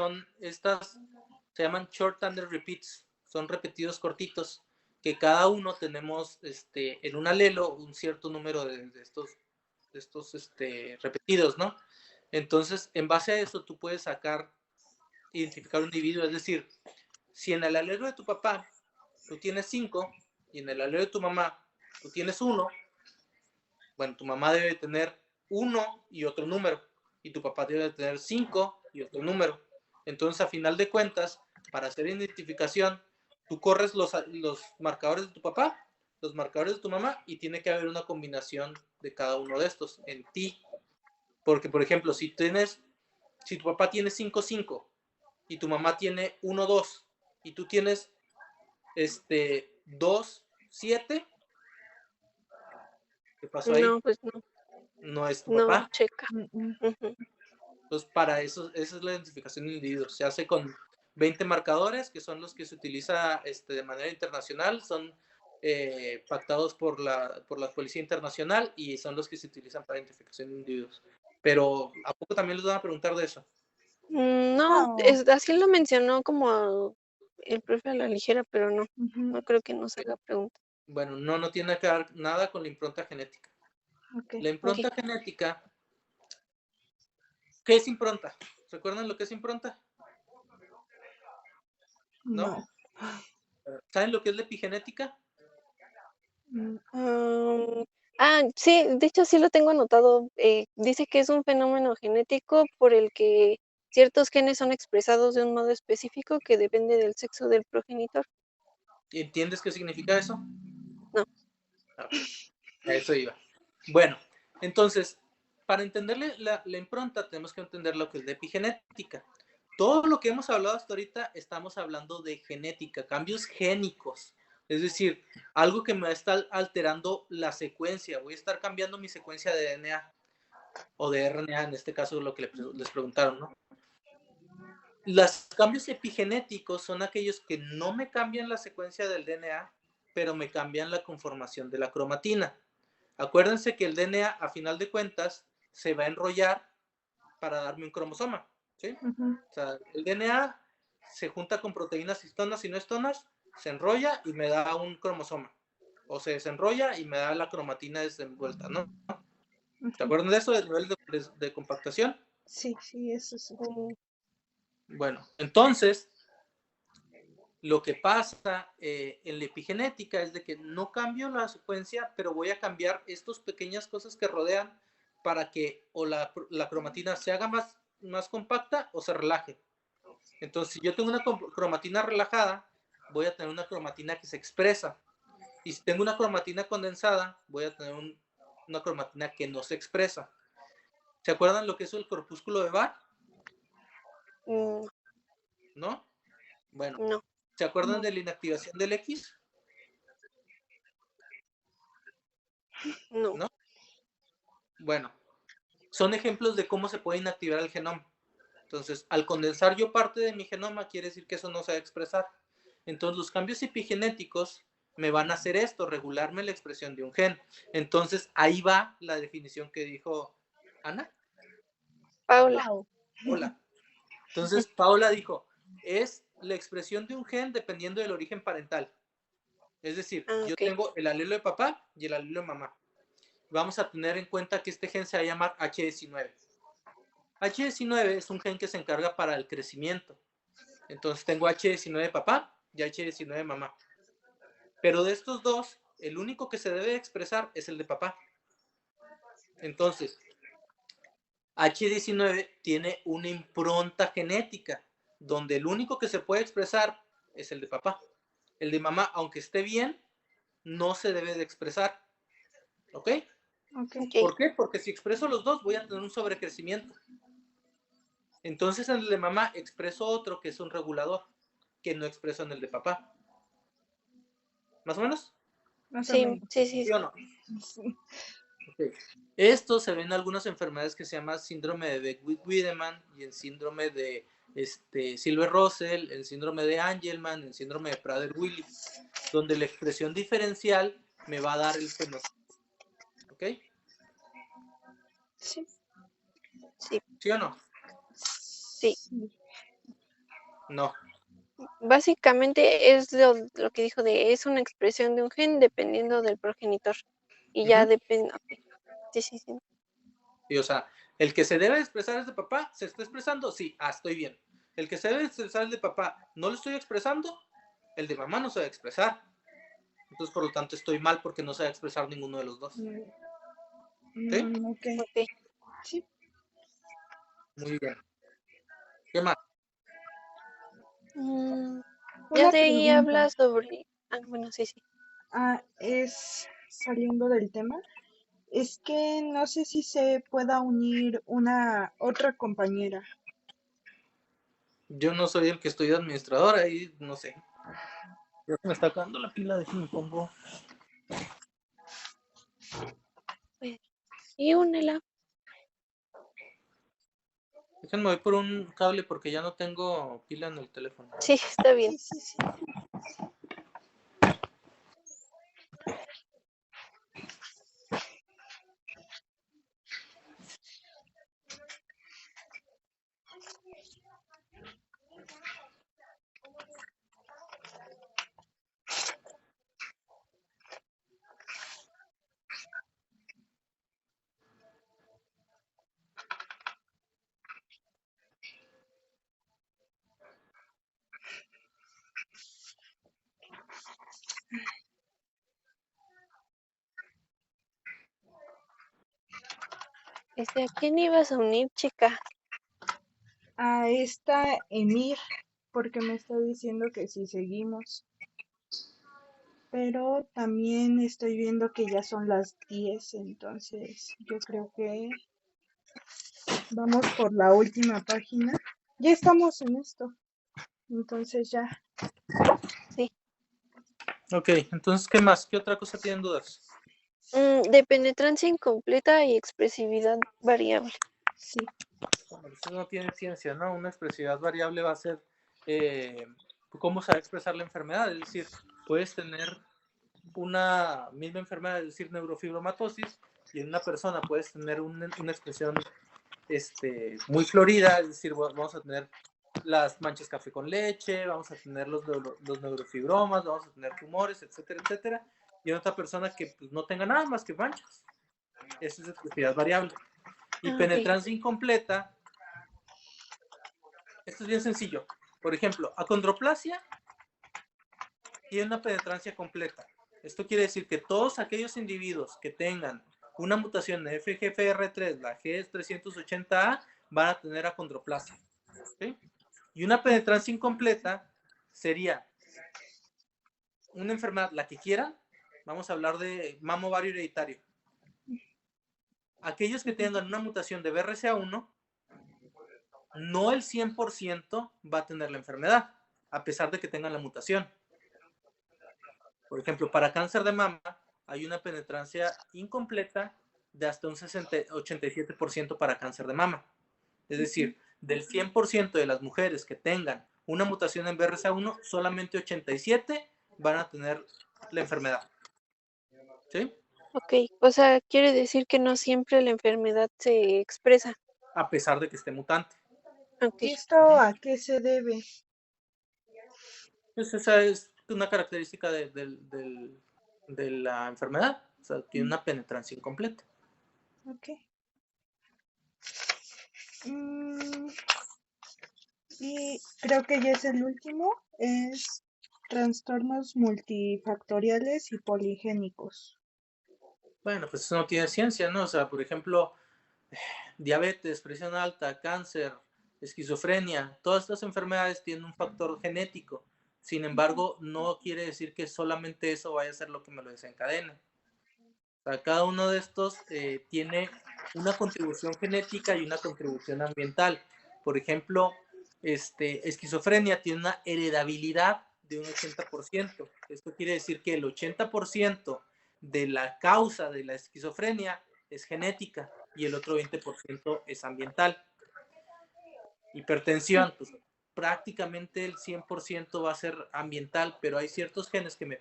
Speaker 1: se llaman Short Tandem Repeats. Son repetidos cortitos, que cada uno tenemos en un alelo un cierto número de estos repetidos, ¿no? Entonces, en base a eso, tú puedes identificar un individuo. Es decir, si en el alelo de tu papá tú tienes 5 y en el alelo de tu mamá tú tienes 1, bueno, tu mamá debe tener 1 y otro número, y tu papá debe tener 5 y otro número. Entonces, a final de cuentas, para hacer identificación, tú corres los marcadores de tu papá, los marcadores de tu mamá, y tiene que haber una combinación de cada uno de estos en ti. Porque, por ejemplo, si tu papá tiene 5, 5 y tu mamá tiene 1, 2 y tú tienes 2, 7, ¿qué pasó ahí?
Speaker 2: No, pues no.
Speaker 1: No es tu
Speaker 2: No
Speaker 1: papá.
Speaker 2: checa.
Speaker 1: Entonces, para eso, esa es la identificación de individuos. Se hace con 20 marcadores, que son los que se utiliza de manera internacional, son pactados por la Policía Internacional y son los que se utilizan para identificación de individuos. Pero, ¿a poco también les van a preguntar de eso?
Speaker 2: No, así lo mencionó como el profe a la ligera, pero no creo que nos haga preguntas.
Speaker 1: Bueno, no tiene que ver nada con la impronta genética. La impronta genética, ¿qué es impronta? ¿Recuerdan lo que es impronta? ¿No? ¿Saben lo que es la epigenética?
Speaker 2: Sí, de hecho sí lo tengo anotado. Dice que es un fenómeno genético por el que ciertos genes son expresados de un modo específico que depende del sexo del progenitor.
Speaker 1: ¿Entiendes qué significa eso?
Speaker 2: No.
Speaker 1: Ok, a eso iba. Bueno, entonces, para entenderle la impronta, tenemos que entender lo que es la epigenética. Todo lo que hemos hablado hasta ahorita, estamos hablando de genética, cambios génicos. Es decir, algo que me va a estar alterando la secuencia. Voy a estar cambiando mi secuencia de DNA o de RNA, en este caso lo que les preguntaron, ¿no? Los cambios epigenéticos son aquellos que no me cambian la secuencia del DNA, pero me cambian la conformación de la cromatina. Acuérdense que el DNA, a final de cuentas, se va a enrollar para darme un cromosoma, ¿sí? O sea, el DNA se junta con proteínas histonas y no histonas, se enrolla y me da un cromosoma. O se desenrolla y me da la cromatina desenvuelta, ¿no? ¿Te acuerdan de eso, del nivel de compactación?
Speaker 3: Sí, eso sí.
Speaker 1: Bueno, entonces, lo que pasa en la epigenética es de que no cambio la secuencia, pero voy a cambiar estas pequeñas cosas que rodean para que o la cromatina se haga más compacta o se relaje. Entonces, si yo tengo una cromatina relajada, voy a tener una cromatina que se expresa. Y si tengo una cromatina condensada, voy a tener una cromatina que no se expresa. ¿Se acuerdan lo que es el corpúsculo de Barr? ¿No? Bueno,
Speaker 2: No.
Speaker 1: ¿se acuerdan de la inactivación del X?
Speaker 2: No.
Speaker 1: ¿No? Bueno, son ejemplos de cómo se puede inactivar el genoma. Entonces, al condensar yo parte de mi genoma, quiere decir que eso no se va a expresar. Entonces, los cambios epigenéticos me van a hacer esto, regularme la expresión de un gen. Entonces, ahí va la definición que dijo Ana.
Speaker 2: Paula.
Speaker 1: Hola. Entonces, Paula dijo, es la expresión de un gen dependiendo del origen parental. Es decir, yo tengo el alelo de papá y el alelo de mamá. Vamos a tener en cuenta que este gen se va a llamar H19. H19 es un gen que se encarga para el crecimiento. Entonces tengo H19 papá y H19 mamá. Pero de estos dos, el único que se debe expresar es el de papá. Entonces, H19 tiene una impronta genética, donde el único que se puede expresar es el de papá. El de mamá, aunque esté bien, no se debe de expresar. ¿Ok? ¿Por qué? Porque si expreso los dos, voy a tener un sobrecrecimiento. Entonces en el de mamá expreso otro que es un regulador, que no expreso en el de papá. ¿Más o menos?
Speaker 2: Sí.
Speaker 1: ¿Sí o no? Sí. Okay. Esto se ve en algunas enfermedades que se llama síndrome de Beckwith-Wiedemann y el síndrome de Silver-Russell, el síndrome de Angelman, el síndrome de Prader-Willi, donde la expresión diferencial me va a dar el fenotipo. ¿Ok?
Speaker 2: Sí.
Speaker 1: ¿Sí o no?
Speaker 2: Sí.
Speaker 1: No.
Speaker 2: Básicamente es lo que dijo es una expresión de un gen dependiendo del progenitor. Y ya depende. Sí.
Speaker 1: Y, o sea, el que se debe expresar es de papá, ¿se está expresando? Sí, estoy bien. El que se debe expresar es de papá, ¿no lo estoy expresando? El de mamá no se va a expresar. Entonces, por lo tanto, estoy mal porque no se va a expresar ninguno de los dos. ¿Sí?
Speaker 3: Ok. Sí.
Speaker 1: Muy bien. ¿Qué más?
Speaker 2: Ya de ahí habla sobre... bueno, sí.
Speaker 3: Es saliendo del tema. Es que no sé si se pueda unir una otra compañera.
Speaker 1: Yo no soy el que estoy de administrador, ahí no sé. Ya se me está acabando la pila, déjame pongo.
Speaker 2: Y únela.
Speaker 1: Déjenme voy por un cable porque ya no tengo pila en el teléfono.
Speaker 2: Sí, está bien.
Speaker 3: Sí.
Speaker 2: ¿A quién ibas a unir, chica?
Speaker 3: a esta Emir, porque me está diciendo que si seguimos. Pero también estoy viendo que ya son las 10, entonces yo creo que vamos por la última página. Ya estamos en esto, entonces ya.
Speaker 2: Sí.
Speaker 1: Ok, entonces, ¿qué más? ¿Qué otra cosa tienen dudas?
Speaker 2: De penetrancia incompleta y expresividad variable.
Speaker 3: Sí.
Speaker 1: Bueno, eso no tiene ciencia, ¿no? Una expresividad variable va a ser cómo se va a expresar la enfermedad. Es decir, puedes tener una misma enfermedad, es decir, neurofibromatosis, y en una persona puedes tener una expresión muy florida, es decir, vamos a tener las manchas café con leche, vamos a tener los neurofibromas, vamos a tener tumores, etcétera, etcétera, y en otra persona que pues, no tenga nada más que manchas. Esa es expresividad variable. Y penetrancia incompleta, esto es bien sencillo. Por ejemplo, acondroplasia tiene una penetrancia completa. Esto quiere decir que todos aquellos individuos que tengan una mutación de FGFR3, la G380A, van a tener acondroplasia. ¿Sí? Y una penetrancia incompleta sería una enfermedad, la que quieran, vamos a hablar de mamo ovario hereditario. Aquellos que tengan una mutación de BRCA1, no el 100% va a tener la enfermedad, a pesar de que tengan la mutación. Por ejemplo, para cáncer de mama hay una penetrancia incompleta de hasta un 87% para cáncer de mama. Es decir, del 100% de las mujeres que tengan una mutación en BRCA1, solamente 87 van a tener la enfermedad. ¿Sí?
Speaker 2: Ok, o sea, quiere decir que no siempre la enfermedad se expresa.
Speaker 1: A pesar de que esté mutante.
Speaker 2: Okay.
Speaker 3: ¿Esto a qué se debe?
Speaker 1: Pues esa es una característica de la enfermedad. O sea, tiene una penetrancia incompleta.
Speaker 3: Ok. Y creo que ya es el último, es trastornos multifactoriales y poligénicos.
Speaker 1: Bueno, pues eso no tiene ciencia, ¿no? O sea, por ejemplo, diabetes, presión alta, cáncer, esquizofrenia, todas estas enfermedades tienen un factor genético. Sin embargo, no quiere decir que solamente eso vaya a ser lo que me lo desencadene. O sea, cada uno de estos tiene una contribución genética y una contribución ambiental. Por ejemplo, esquizofrenia tiene una heredabilidad de un 80%. Esto quiere decir que el 80% de la causa de la esquizofrenia es genética y el otro 20% es ambiental. Hipertensión, pues prácticamente el 100% va a ser ambiental, pero hay ciertos genes que me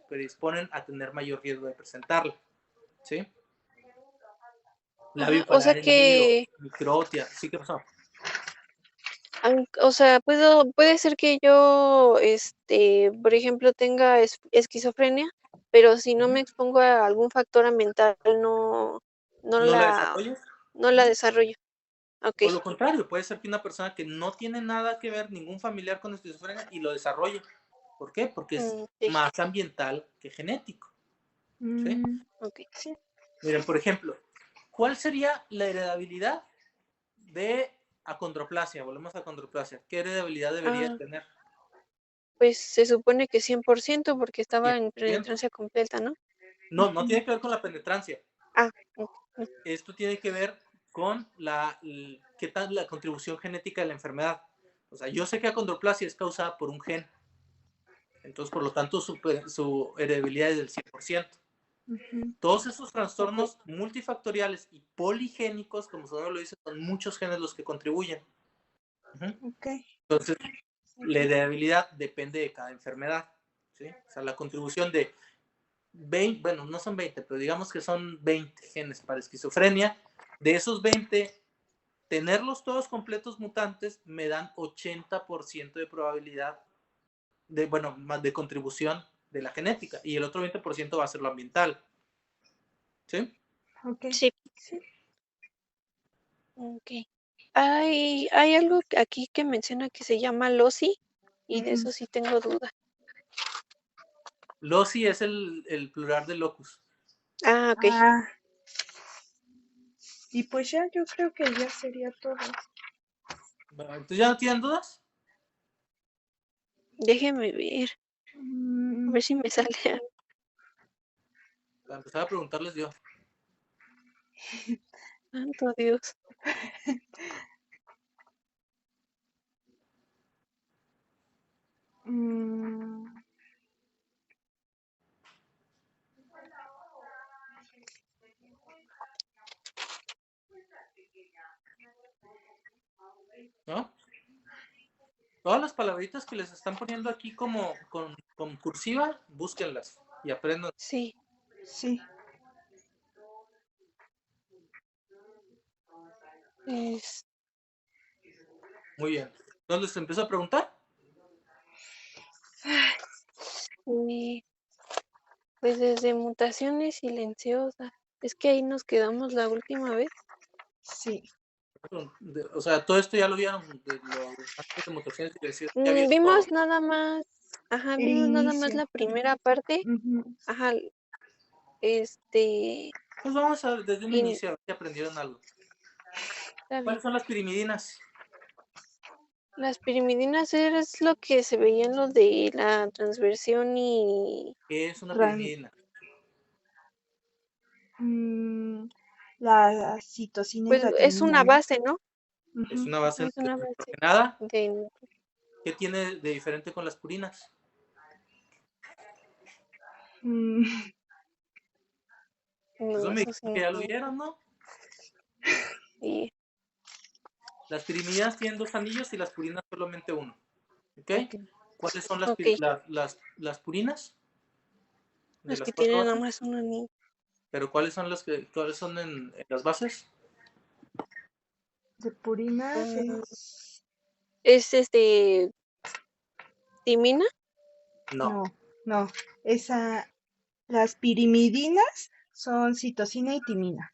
Speaker 1: predisponen a tener mayor riesgo de presentarla. ¿Sí? Labio
Speaker 2: O sea
Speaker 1: paladar hendido,
Speaker 2: que,
Speaker 1: microtia, ¿sí qué pasó?
Speaker 2: o sea, puede ser que yo, por ejemplo, tenga esquizofrenia, pero si no me expongo a algún factor ambiental, no
Speaker 1: ¿No la
Speaker 2: la,
Speaker 1: desarrollas?
Speaker 2: no la desarrollo. Ok.
Speaker 1: O lo contrario, puede ser que una persona que no tiene nada que ver, ningún familiar con esquizofrenia, y lo desarrolle. ¿Por qué? Porque es
Speaker 2: Sí.
Speaker 1: más ambiental que genético. ¿Sí?
Speaker 2: Ok.
Speaker 3: Sí.
Speaker 1: Miren, por ejemplo, ¿cuál sería la heredabilidad de acondroplasia? Volvemos a acondroplasia. ¿Qué heredabilidad debería tener?
Speaker 2: Pues se supone que 100% porque estaba en
Speaker 1: 100%.
Speaker 2: penetrancia completa, ¿no?
Speaker 1: No, no tiene que ver con la penetrancia.
Speaker 2: Ah,
Speaker 1: Esto tiene que ver con qué tal la contribución genética de la enfermedad. O sea, yo sé que acondroplasia es causada por un gen. Entonces, por lo tanto, su heredabilidad es del 100%. Todos esos trastornos multifactoriales y poligénicos, como su nombre lo dice, son muchos genes los que contribuyen. Entonces, la heredabilidad depende de cada enfermedad. ¿Sí? O sea, la contribución de 20, bueno, no son 20, pero digamos que son 20 genes para esquizofrenia. De esos 20, tenerlos todos completos mutantes me dan 80% de probabilidad más de contribución de la genética, y el otro 20% va a ser lo ambiental. ¿Sí?
Speaker 2: sí. Ok. Hay algo aquí que menciona que se llama LOSI y de eso sí tengo duda.
Speaker 1: LOSI es el plural de locus.
Speaker 2: Ah, ok.
Speaker 3: Y pues ya, yo creo que ya sería todo.
Speaker 1: Bueno, entonces, ¿ya no tienen dudas?
Speaker 2: Déjeme ver, a
Speaker 3: Mm,
Speaker 2: ver si me sale algo.
Speaker 1: Para empezar a preguntarles yo.
Speaker 2: Santo Dios.
Speaker 3: mm,
Speaker 1: ¿No? Todas las palabritas que les están poniendo aquí como con cursiva, búsquenlas y aprendan.
Speaker 2: Sí,
Speaker 3: sí.
Speaker 2: es,
Speaker 1: Muy bien. Entonces les empiezo a preguntar.
Speaker 2: pues desde mutaciones silenciosas. Es que ahí nos quedamos la última vez.
Speaker 3: Sí.
Speaker 1: O sea, todo esto ya lo vieron de lo antes de mutaciones silenciosas. Ya vieron todo.
Speaker 2: Vimos nada más, ajá,
Speaker 3: El
Speaker 2: vimos nada más
Speaker 3: inicio.
Speaker 2: la primera parte,
Speaker 3: Ujú.
Speaker 2: ajá,
Speaker 1: Pues vamos a ver desde un
Speaker 2: y
Speaker 1: inicio a ver si aprendieron algo.
Speaker 2: está bien.
Speaker 1: ¿Cuáles son las pirimidinas?
Speaker 2: Las pirimidinas es lo que se veía en lo de la transversión y
Speaker 1: ¿Qué es una
Speaker 3: Ran-
Speaker 1: pirimidina?
Speaker 3: La citosina y
Speaker 2: pues
Speaker 3: la
Speaker 2: es
Speaker 3: timina,
Speaker 2: una
Speaker 3: ¿no?
Speaker 2: base, ¿no?
Speaker 1: Es
Speaker 3: Ujú.
Speaker 1: una base
Speaker 2: Es una base
Speaker 1: nitrogenada.
Speaker 2: de
Speaker 1: ¿Qué tiene de diferente con las purinas?
Speaker 3: Mm,
Speaker 1: Eso
Speaker 2: no,
Speaker 1: me
Speaker 2: eso
Speaker 1: dijeron
Speaker 2: sí
Speaker 1: que ya lo
Speaker 2: no.
Speaker 1: vieron, ¿no?
Speaker 2: Y,
Speaker 1: Las pirimidinas tienen 2 anillos y las purinas solamente uno. ¿Ok?
Speaker 2: ok,
Speaker 1: ¿Cuáles son
Speaker 2: ok,
Speaker 1: las purinas? De
Speaker 2: las
Speaker 1: las
Speaker 2: que
Speaker 1: 4
Speaker 2: tienen nada
Speaker 1: bases.
Speaker 2: más un anillo.
Speaker 1: ¿Pero cuáles son en las bases?
Speaker 3: de purinas
Speaker 2: Mm,
Speaker 3: es...
Speaker 2: es timina,
Speaker 1: No.
Speaker 3: No. Las pirimidinas son citosina y timina.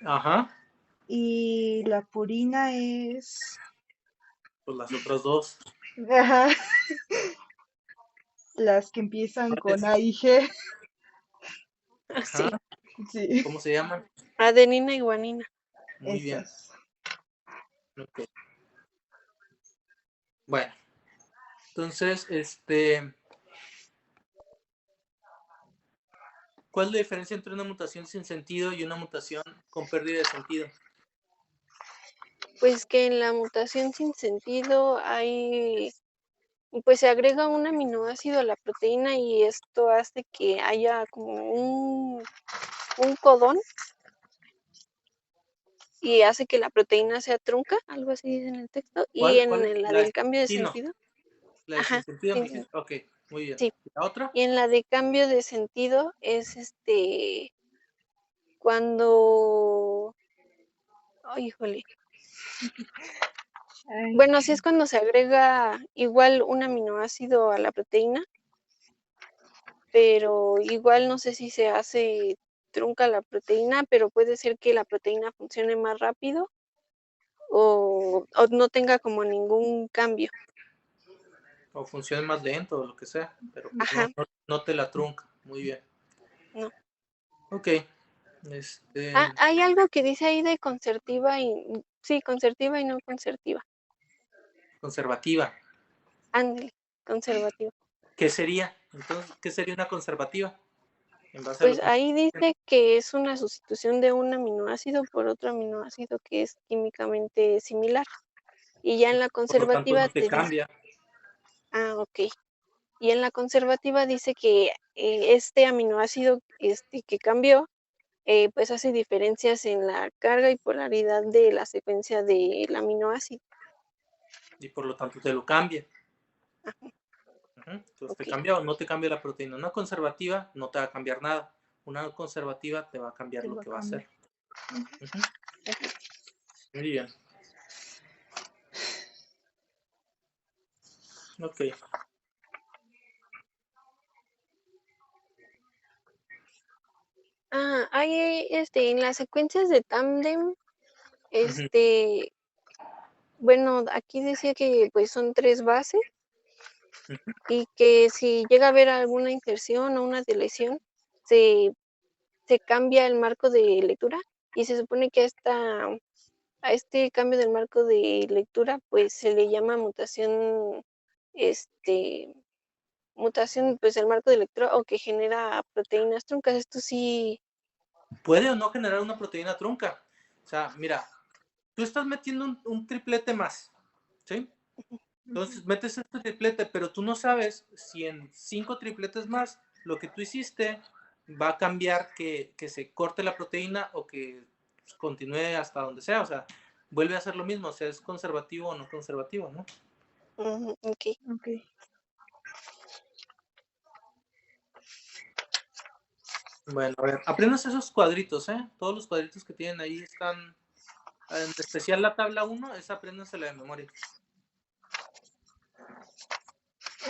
Speaker 1: Ajá.
Speaker 3: Y la purina es...
Speaker 1: Pues las otras 2.
Speaker 3: Ajá, las que empiezan con
Speaker 1: ¿Cuáles?
Speaker 3: A y G.
Speaker 2: así,
Speaker 1: Ajá.
Speaker 3: Sí,
Speaker 1: ¿Cómo se llaman?
Speaker 2: adenina y guanina.
Speaker 1: Muy bien.
Speaker 3: esas.
Speaker 1: Ok. Bueno. Entonces, ¿cuál es la diferencia entre una mutación sin sentido y una mutación con pérdida de sentido?
Speaker 2: Pues que en la mutación sin sentido pues se agrega un aminoácido a la proteína y esto hace que haya como un codón y hace que la proteína sea trunca, algo así dice en el texto, y en la
Speaker 1: La
Speaker 2: del
Speaker 1: de
Speaker 2: cambio de
Speaker 1: sentido.
Speaker 2: sentido,
Speaker 1: La de sin
Speaker 2: ajá,
Speaker 1: sentido me
Speaker 2: sí,
Speaker 1: dijiste. Ok, muy bien.
Speaker 2: sí,
Speaker 1: ¿La otra?
Speaker 2: y en la de cambio de sentido es cuando, ay, híjole,
Speaker 3: Ay,
Speaker 2: bueno, sí es cuando se agrega igual un aminoácido a la proteína, pero igual no sé si se hace trunca la proteína, pero puede ser que la proteína funcione más rápido o no tenga como ningún cambio.
Speaker 1: O funcione más lento o lo que sea, pero pues
Speaker 2: Ajá,
Speaker 1: no te la trunca. Muy bien.
Speaker 2: no.
Speaker 1: Ok.
Speaker 2: Hay algo que dice ahí de concertiva y sí, concertiva y no concertiva.
Speaker 1: Conservativa.
Speaker 2: Ándale, conservativa.
Speaker 1: ¿Qué sería? Entonces, ¿qué sería una conservativa? En base a lo
Speaker 2: Pues
Speaker 1: que me
Speaker 2: ahí
Speaker 1: dijiste.
Speaker 2: dice que es una sustitución de un aminoácido por otro aminoácido que es químicamente similar. Y ya en la
Speaker 1: Por lo tanto,
Speaker 2: conservativa
Speaker 1: no te
Speaker 2: te dice,
Speaker 1: cambia.
Speaker 2: ok. Y en la conservativa dice que este aminoácido que cambió, pues hace diferencias en la carga y polaridad de la secuencia del aminoácido.
Speaker 1: Y por lo tanto te lo cambia.
Speaker 2: Ajá,
Speaker 1: Entonces, ¿te
Speaker 2: ok,
Speaker 1: cambia o no te cambia la proteína? Una conservativa no te va a cambiar nada. Una conservativa te va a cambiar
Speaker 3: te
Speaker 1: lo
Speaker 3: lo
Speaker 1: que va a
Speaker 3: cambio.
Speaker 1: hacer. Ujú.
Speaker 2: ujú.
Speaker 1: Muy bien. Ok.
Speaker 2: Hay en las secuencias de tándem,
Speaker 1: Ujú.
Speaker 2: bueno, aquí decía que pues son 3 bases
Speaker 1: Ujú.
Speaker 2: y que si llega a haber alguna inserción o una deleción, se, se cambia el marco de lectura y se supone que esta A este cambio del marco de lectura, pues se le llama mutación, pues el marco de lectura o que genera proteínas truncas. Esto sí.
Speaker 1: Puede o no generar una proteína trunca. O sea, mira, tú estás metiendo un triplete más, ¿sí? Entonces metes este triplete, pero tú no sabes si en 5 tripletes más lo que tú hiciste va a cambiar que se corte la proteína o que continúe hasta donde sea. O sea, vuelve a ser lo mismo, o sea, es conservativo o no conservativo, ¿no?
Speaker 2: Ok.
Speaker 1: Bueno, a ver, aprendas esos cuadritos, ¿eh? Todos los cuadritos que tienen ahí están, en especial la tabla 1, esa apréndasela de memoria.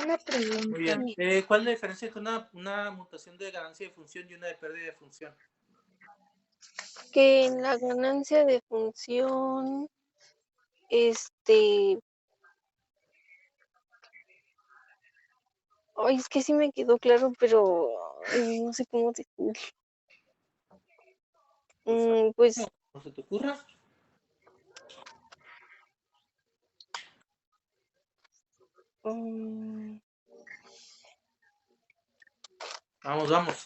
Speaker 3: Una
Speaker 1: Muy
Speaker 3: pregunta.
Speaker 1: bien. ¿Cuál es la diferencia entre una mutación de ganancia de función y una de pérdida de función?
Speaker 2: Que en la ganancia de función, ay, es que sí me quedó claro, pero ay, no sé cómo decirlo. Pues
Speaker 1: ¿No se te ocurra? Vamos, vamos.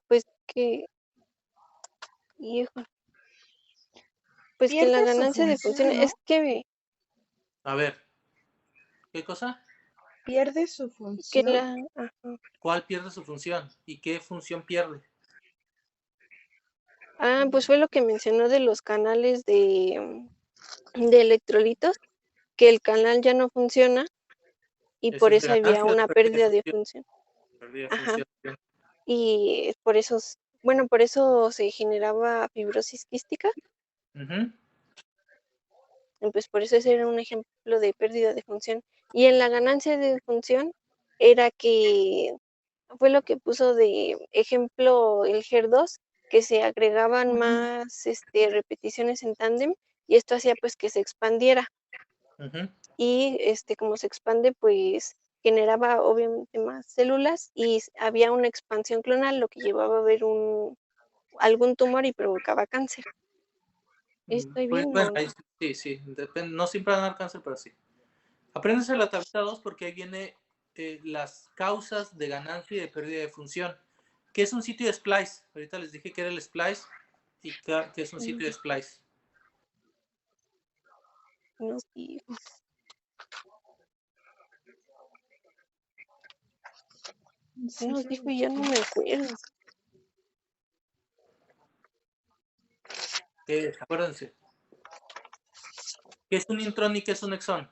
Speaker 2: pues que, hijo, pues que la
Speaker 3: ¿Pierde su
Speaker 2: ganancia de
Speaker 3: función,
Speaker 2: función
Speaker 3: no?
Speaker 2: es que
Speaker 1: A ver, ¿qué cosa?
Speaker 3: ¿Pierde su
Speaker 2: que
Speaker 3: función?
Speaker 2: ajá.
Speaker 1: ¿Cuál pierde su función? ¿Y qué función pierde?
Speaker 2: Pues fue lo que mencionó de los canales de electrolitos, que el canal ya no funciona y
Speaker 1: ¿Eso
Speaker 2: por
Speaker 1: es de
Speaker 2: eso había
Speaker 1: ganancia o de
Speaker 2: una
Speaker 1: pérdida de
Speaker 2: pérdida de
Speaker 1: función?
Speaker 2: función.
Speaker 1: Pérdida de
Speaker 2: Ajá.
Speaker 1: función. Bien.
Speaker 2: Y por eso, bueno, por eso se generaba fibrosis quística.
Speaker 1: Ujú.
Speaker 2: Y pues por eso ese era un ejemplo de pérdida de función. Y en la ganancia de función era que fue lo que puso de ejemplo el HER2, que se agregaban más repeticiones en tándem y esto hacía pues que se expandiera.
Speaker 1: Ujú.
Speaker 2: Y como se expande, pues generaba obviamente más células y había una expansión clonal, lo que llevaba a ver algún tumor y provocaba cáncer. ¿Estoy
Speaker 1: Pues
Speaker 2: bien
Speaker 1: bueno,
Speaker 2: o
Speaker 1: ahí
Speaker 2: no?
Speaker 1: sí, depende, no siempre van a dar cáncer, pero sí. Apréndese la tablita 2 porque ahí viene las causas de ganancia y de pérdida de función. ¿Qué es un sitio de splice? Ahorita les dije que era el splice y qué es un sitio de splice.
Speaker 2: Nos dijo. Nos dijo y ya no me acuerdo.
Speaker 1: Acuérdense. ¿Qué es un intrón y qué es un exón?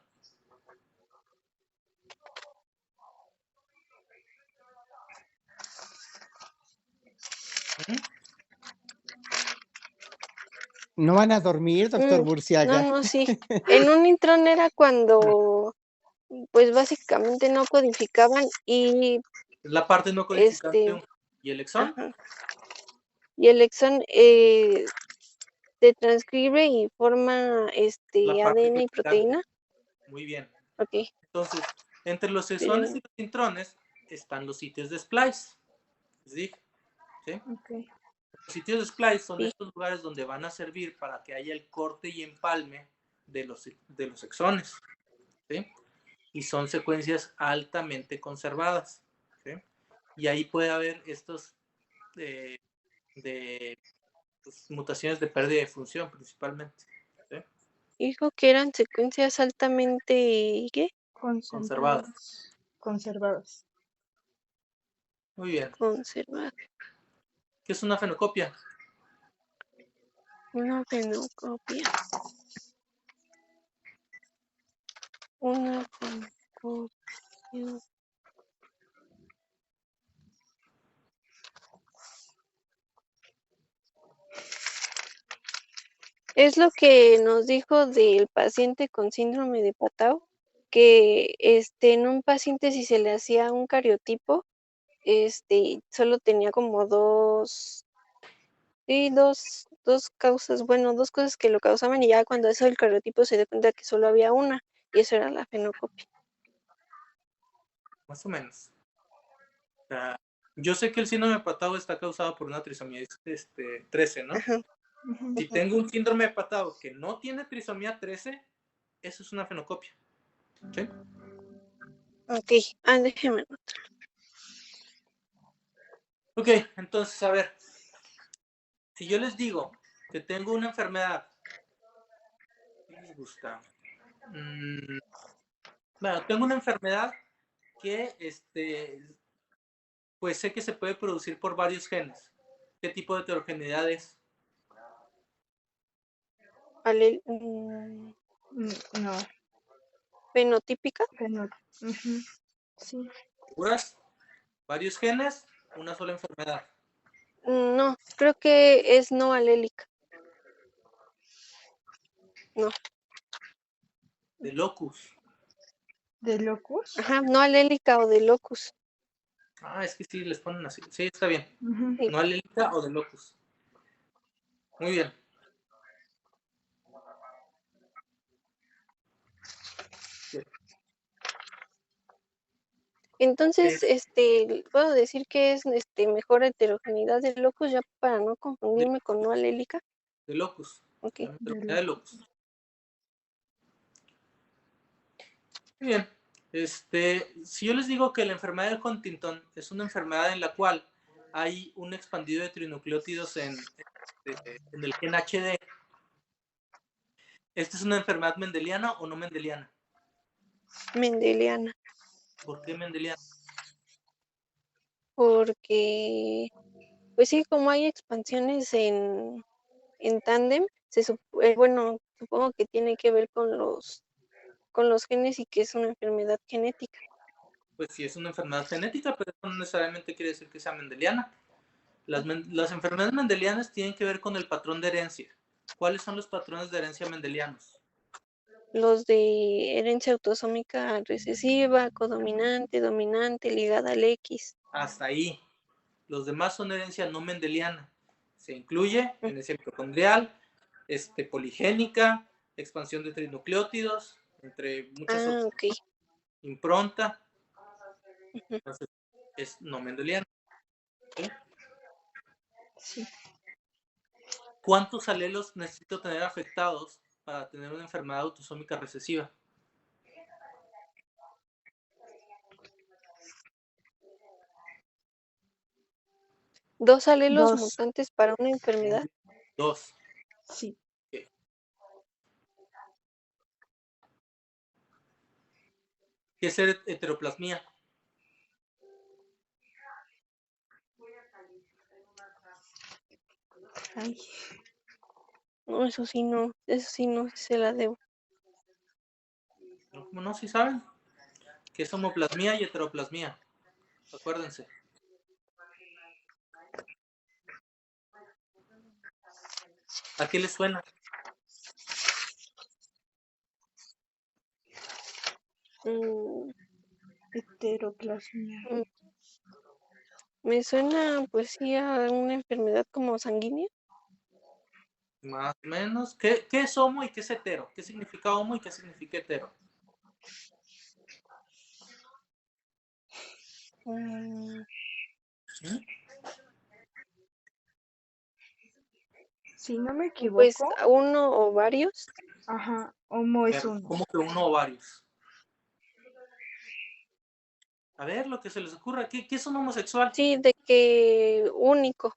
Speaker 1: ¿Mm?
Speaker 4: ¿No van a dormir, doctor
Speaker 2: No,
Speaker 4: Burciaga?
Speaker 2: no, sí. En un intrón era cuando, pues básicamente no codificaban y
Speaker 1: Es la parte no codificante. ¿Y el exón?
Speaker 2: ajá, y el exón se transcribe y forma
Speaker 1: La parte
Speaker 2: ADN y
Speaker 1: codificante.
Speaker 2: proteína.
Speaker 1: Muy bien.
Speaker 2: Ok,
Speaker 1: Entonces, entre los exones
Speaker 2: pero
Speaker 1: y los intrones están los sitios de splice. Les dije, ¿sí? Los sitios de splice son
Speaker 2: sí.
Speaker 1: estos lugares donde van a servir para que haya el corte y empalme de los exones, ¿sí? Y son secuencias altamente conservadas, ¿sí? Y ahí puede haber estos de pues, mutaciones de pérdida de función principalmente, ¿sí?
Speaker 2: Dijo que eran secuencias altamente, ¿qué?
Speaker 1: Conservadas.
Speaker 3: Conservadas.
Speaker 1: Muy bien.
Speaker 2: Conservadas.
Speaker 1: ¿Qué es una fenocopia?
Speaker 2: Una fenocopia. Una fenocopia. Es lo que nos dijo del paciente con síndrome de Patau, que en un paciente si se le hacía un cariotipo, solo tenía como dos causas, bueno, dos cosas que lo causaban y ya cuando eso el cariotipo se dio cuenta que solo había una y eso era la fenocopia.
Speaker 1: Más o menos. O sea, Yo sé que el síndrome de Patau está causado por una trisomía 13, ¿no?
Speaker 2: Ajá.
Speaker 1: Si tengo un síndrome de Patau que no tiene trisomía 13, eso es una fenocopia. ¿Sí?
Speaker 2: Ok, déjeme anotar.
Speaker 1: Ok, entonces, a ver. Si yo les digo que tengo una enfermedad, ¿qué les gusta? Bueno, tengo una enfermedad que pues sé que se puede producir por varios genes. ¿Qué tipo de heterogeneidad es?
Speaker 3: No,
Speaker 2: Fenotípica.
Speaker 3: sí.
Speaker 1: ¿Seguras? ¿Varios genes? ¿Una sola enfermedad?
Speaker 2: No, creo que es no alélica. No.
Speaker 1: ¿De locus?
Speaker 3: ¿De locus?
Speaker 2: Ajá, no alélica o de locus.
Speaker 1: Ah, es que sí, les ponen así. Sí, está bien.
Speaker 2: Sí.
Speaker 1: ¿No alélica o de locus? Muy bien.
Speaker 2: Entonces, puedo decir que es mejor heterogeneidad de locus ya para no confundirme con no alélica.
Speaker 1: De locus.
Speaker 2: Ok.
Speaker 1: La heterogeneidad de locus. Muy bien. Si yo les digo que la enfermedad de Huntington es una enfermedad en la cual hay un expandido de trinucleótidos en el gen HD, ¿esta es una enfermedad mendeliana o no mendeliana?
Speaker 2: Mendeliana.
Speaker 1: ¿Por qué mendeliana?
Speaker 2: Porque, pues sí, como hay expansiones en tándem, bueno, supongo que tiene que ver con los genes y que es una enfermedad genética.
Speaker 1: Pues sí, es una enfermedad genética, pero eso no necesariamente quiere decir que sea mendeliana. Las enfermedades mendelianas tienen que ver con el patrón de herencia. ¿Cuáles son los patrones de herencia mendelianos?
Speaker 2: Los de herencia autosómica recesiva, codominante, dominante, ligada al X.
Speaker 1: Hasta ahí. Los demás son herencia no mendeliana. Se incluye herencia mitocondrial, poligénica, expansión de trinucleótidos, entre muchas otras.
Speaker 2: Ok.
Speaker 1: Impronta. Entonces, es no mendeliana. ¿Sí?
Speaker 3: Sí.
Speaker 1: ¿Cuántos alelos necesito tener afectados para tener una enfermedad autosómica recesiva?
Speaker 2: ¿Dos alelos
Speaker 3: Dos.
Speaker 2: mutantes para una enfermedad?
Speaker 1: 2.
Speaker 3: Sí.
Speaker 1: Okay. ¿Qué es heteroplasmía?
Speaker 3: Ay.
Speaker 2: No, eso sí no se la debo.
Speaker 1: ¿Cómo no? ¿Sí saben? ¿Qué es homoplasmía y heteroplasmía? Acuérdense. ¿A qué les suena?
Speaker 3: Heteroplasmia.
Speaker 2: Me suena, pues sí, a una enfermedad como sanguínea.
Speaker 1: Más o menos. ¿Qué es homo y qué es hetero? ¿Qué significa homo y qué significa hetero?
Speaker 2: Mm,
Speaker 1: ¿Mm?
Speaker 3: Si no me
Speaker 2: Pues
Speaker 3: equivoco,
Speaker 2: uno o varios.
Speaker 3: ajá, homo es
Speaker 1: Pero,
Speaker 3: uno.
Speaker 1: ¿cómo que uno o varios? A ver, lo que se les ocurra. ¿Qué es un homosexual?
Speaker 2: Sí, de que único.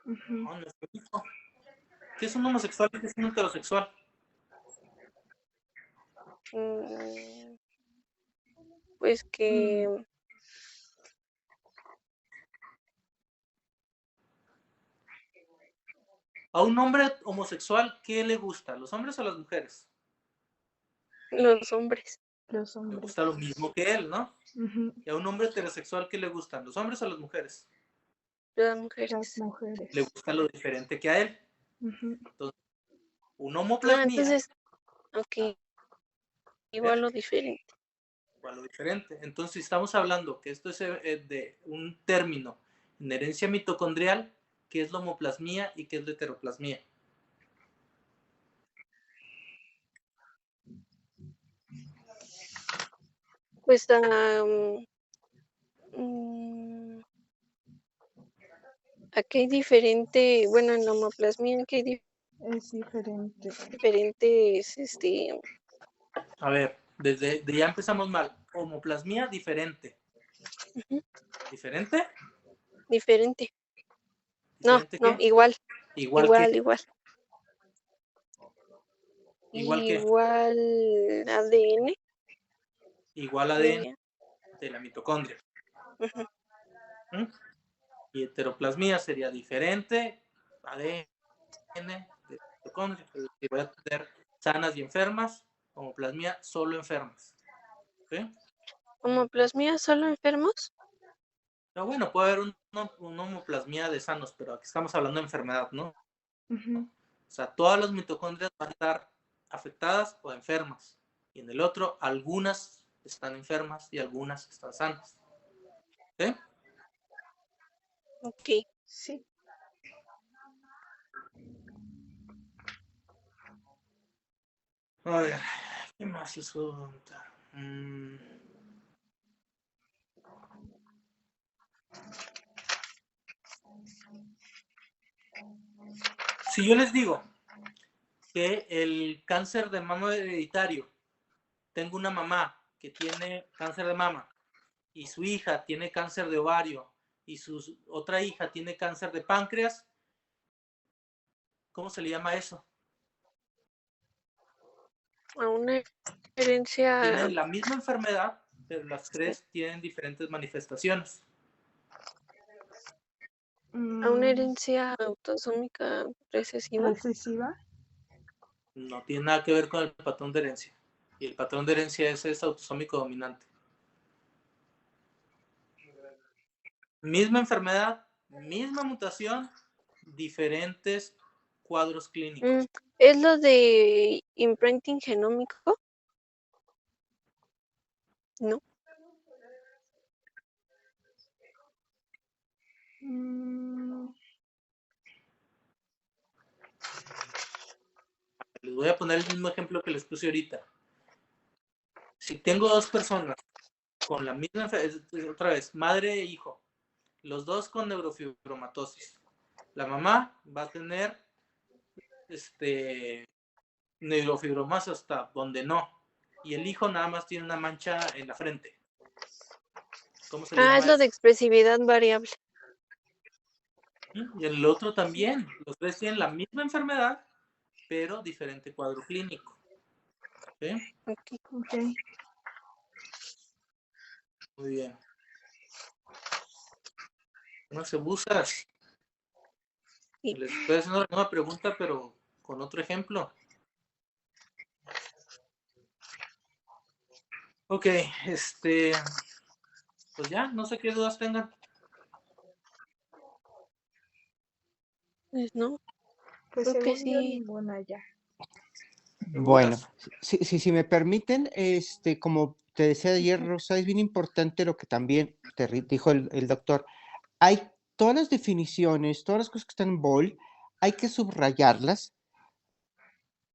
Speaker 1: No, no es único. ¿Qué es un homosexual y qué es un heterosexual?
Speaker 2: Mm, Pues
Speaker 3: Mm,
Speaker 2: que
Speaker 1: A un hombre homosexual, ¿qué le gusta? ¿Los hombres o las mujeres?
Speaker 2: los hombres,
Speaker 3: Los
Speaker 1: Le
Speaker 3: hombres.
Speaker 1: gusta lo mismo que él, ¿no?
Speaker 3: Ujú,
Speaker 1: Y a un hombre heterosexual, ¿qué le gustan? ¿Los hombres o las mujeres?
Speaker 2: las
Speaker 3: las
Speaker 2: mujeres.
Speaker 1: Le
Speaker 3: mujeres.
Speaker 1: gusta lo diferente que a él.
Speaker 3: Ujú,
Speaker 1: Entonces, una homoplasmia,
Speaker 2: Entonces, ok, igual
Speaker 1: ¿ver?
Speaker 2: lo diferente.
Speaker 1: Igual lo diferente. Entonces, si estamos hablando que esto es de un término en herencia mitocondrial, ¿qué es la homoplasmia y qué es la heteroplasmia?
Speaker 2: Pues mm, aquí hay diferente, bueno, en la homoplasmia aquí hay
Speaker 3: Es diferente.
Speaker 2: diferentes,
Speaker 1: A ver, ya empezamos mal. Homoplasmia diferente.
Speaker 2: ujú,
Speaker 1: ¿Diferente?
Speaker 2: diferente. No,
Speaker 1: ¿Diferente
Speaker 2: no,
Speaker 1: qué?
Speaker 2: igual,
Speaker 1: Igual que,
Speaker 2: igual.
Speaker 1: igual que,
Speaker 2: Igual ADN,
Speaker 1: igual ADN
Speaker 2: DNA.
Speaker 1: de la mitocondria.
Speaker 2: Ujú.
Speaker 1: ¿Mm? Y heteroplasmia sería diferente ADN de mitocondria. Es decir, voy a tener sanas y enfermas, homoplasmia solo enfermas. ¿Sí?
Speaker 2: ¿Homoplasmia solo enfermos?
Speaker 1: Pero bueno, puede haber una homoplasmia de sanos, pero aquí estamos hablando de enfermedad, ¿no?
Speaker 3: Ujú.
Speaker 1: O sea, todas las mitocondrias van a estar afectadas o enfermas. Y en el otro, algunas están enfermas y algunas están sanas. ¿Sí?
Speaker 2: Ok.
Speaker 3: Sí.
Speaker 1: A ver, ¿qué más les puedo preguntar? Si yo les digo que el cáncer de mama hereditario, tengo una mamá que tiene cáncer de mama y su hija tiene cáncer de ovario y su otra hija tiene cáncer de páncreas, ¿cómo se le llama eso?
Speaker 2: A una herencia,
Speaker 1: Tienen la misma enfermedad, pero las tres tienen diferentes manifestaciones.
Speaker 2: a una
Speaker 3: Mm,
Speaker 2: herencia autosómica recesiva.
Speaker 3: recesiva.
Speaker 1: No tiene nada que ver con el patrón de herencia. Y el patrón de herencia es autosómico dominante. Misma enfermedad, misma mutación, diferentes cuadros clínicos.
Speaker 2: ¿Es lo de imprinting genómico? No.
Speaker 3: Mm,
Speaker 1: Les voy a poner el mismo ejemplo que les puse ahorita. Si tengo dos personas con la misma enfermedad, otra vez, madre e hijo, los dos con neurofibromatosis, la mamá va a tener neurofibromatosis hasta donde no, y el hijo nada más tiene una mancha en la frente. ¿Cómo se le
Speaker 2: Es
Speaker 1: llama
Speaker 2: lo de
Speaker 1: eso?
Speaker 2: expresividad variable.
Speaker 1: Y el otro también, los tres tienen la misma enfermedad, pero diferente cuadro clínico. ¿Sí?
Speaker 2: Ok.
Speaker 3: ok.
Speaker 1: Muy bien. No se buscas.
Speaker 2: Sí.
Speaker 1: Les estoy haciendo la misma pregunta, pero con otro ejemplo. Ok, pues ya, no sé qué dudas tengan.
Speaker 2: Pues no,
Speaker 3: Pues
Speaker 2: creo que
Speaker 3: según yo,
Speaker 2: sí.
Speaker 3: ninguna ya.
Speaker 4: Bueno,
Speaker 1: ¿Seguras?
Speaker 4: si me permiten, como te decía ayer, Rosa, es bien importante lo que también te dijo el doctor. Hay todas las definiciones, todas las cosas que están en bold, hay que subrayarlas,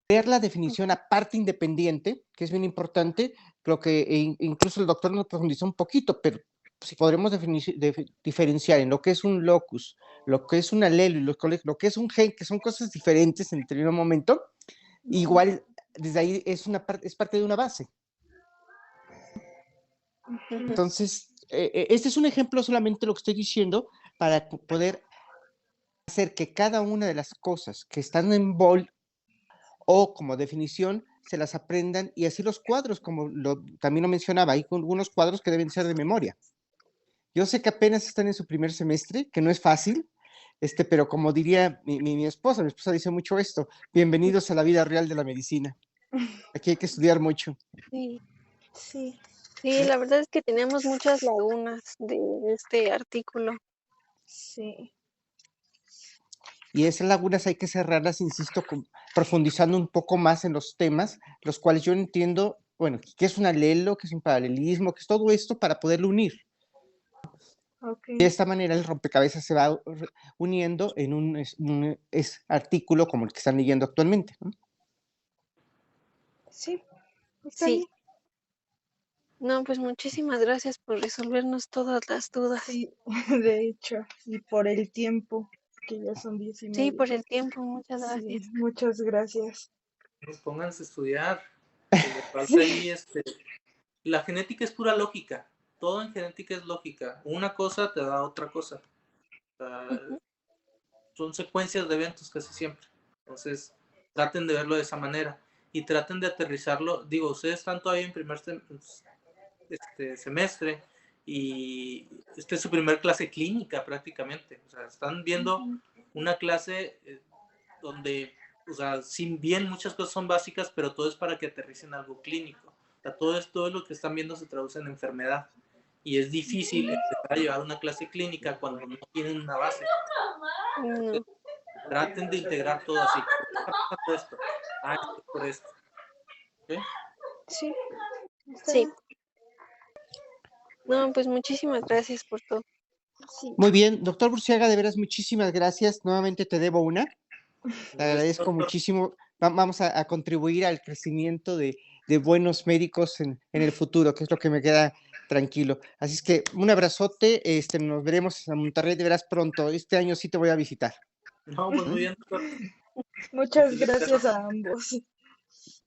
Speaker 4: ver la definición aparte independiente, que es bien importante, lo que incluso el doctor nos profundizó un poquito, pero si podremos diferenciar en lo que es un locus, lo que es un alelo y lo que es un gen, que son cosas diferentes en determinado momento, igual desde ahí es parte de una base.
Speaker 2: Ujú.
Speaker 4: Entonces, este es un ejemplo solamente de lo que estoy diciendo para poder hacer que cada una de las cosas que están en bold o como definición se las aprendan y así los cuadros, como también lo mencionaba, hay algunos cuadros que deben ser de memoria. Yo sé que apenas están en su primer semestre, que no es fácil, pero como diría mi esposa dice mucho esto, bienvenidos a la vida real de la medicina. Aquí hay que estudiar mucho.
Speaker 2: Sí.
Speaker 3: Sí.
Speaker 2: Sí, la verdad es que tenemos muchas lagunas de este artículo.
Speaker 3: Sí.
Speaker 4: Y esas lagunas hay que cerrarlas, insisto, profundizando un poco más en los temas, los cuales yo entiendo, bueno, qué es un alelo, qué es un paralelismo, qué es todo esto para poderlo unir.
Speaker 3: Ok.
Speaker 4: De esta manera el rompecabezas se va uniendo en un artículo como el que están leyendo actualmente, ¿no?
Speaker 3: Sí. Está
Speaker 2: Sí,
Speaker 3: bien.
Speaker 2: No, pues muchísimas gracias por resolvernos todas las dudas.
Speaker 3: Sí, de hecho, y por el tiempo, que ya son 10:30.
Speaker 2: Sí, por el tiempo, muchas
Speaker 3: Sí,
Speaker 2: gracias.
Speaker 3: muchas gracias.
Speaker 1: Pues pónganse a estudiar. Les falta ahí, la genética es pura lógica. Todo en genética es lógica. Una cosa te da otra cosa. Son secuencias de eventos casi siempre. Entonces, traten de verlo de esa manera y traten de aterrizarlo. Digo, ustedes están todavía en primer semestre y esta es su primer clase clínica prácticamente. O sea, están viendo una clase donde, o sea, sin bien muchas cosas son básicas, pero todo es para que aterricen algo clínico. O sea, todo lo que están viendo se traduce en enfermedad. Y es difícil empezar a llevar una clase clínica cuando no tienen una base.
Speaker 2: No.
Speaker 1: Traten de integrar todo así. Por esto. Esto por esto. ¿Okay?
Speaker 2: Sí. Sí. No, pues muchísimas gracias por todo.
Speaker 3: Sí.
Speaker 4: Muy bien, doctor Burciaga, de veras, muchísimas gracias. Nuevamente te debo una. Te agradezco muchísimo. Vamos a contribuir al crecimiento de buenos médicos en el futuro, que es lo que me queda tranquilo. Así es que un abrazote, nos veremos en Monterrey, de veras pronto. Este año sí te voy a visitar.
Speaker 1: No, pues muy bien, doctor.
Speaker 3: Muchas gracias a ambos.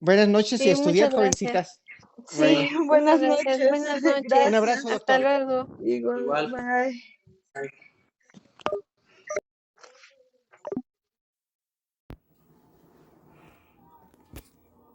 Speaker 4: Buenas noches y
Speaker 2: Sí,
Speaker 4: a estudiar,
Speaker 2: muchas gracias.
Speaker 4: jovencitas.
Speaker 3: Sí,
Speaker 4: Bueno,
Speaker 3: buenas
Speaker 2: Muchas gracias.
Speaker 3: noches.
Speaker 2: Buenas noches.
Speaker 4: un abrazo,
Speaker 3: Gracias.
Speaker 4: doctor.
Speaker 2: Hasta luego.
Speaker 3: Igual,
Speaker 1: Igual.
Speaker 3: bye.
Speaker 1: Bye.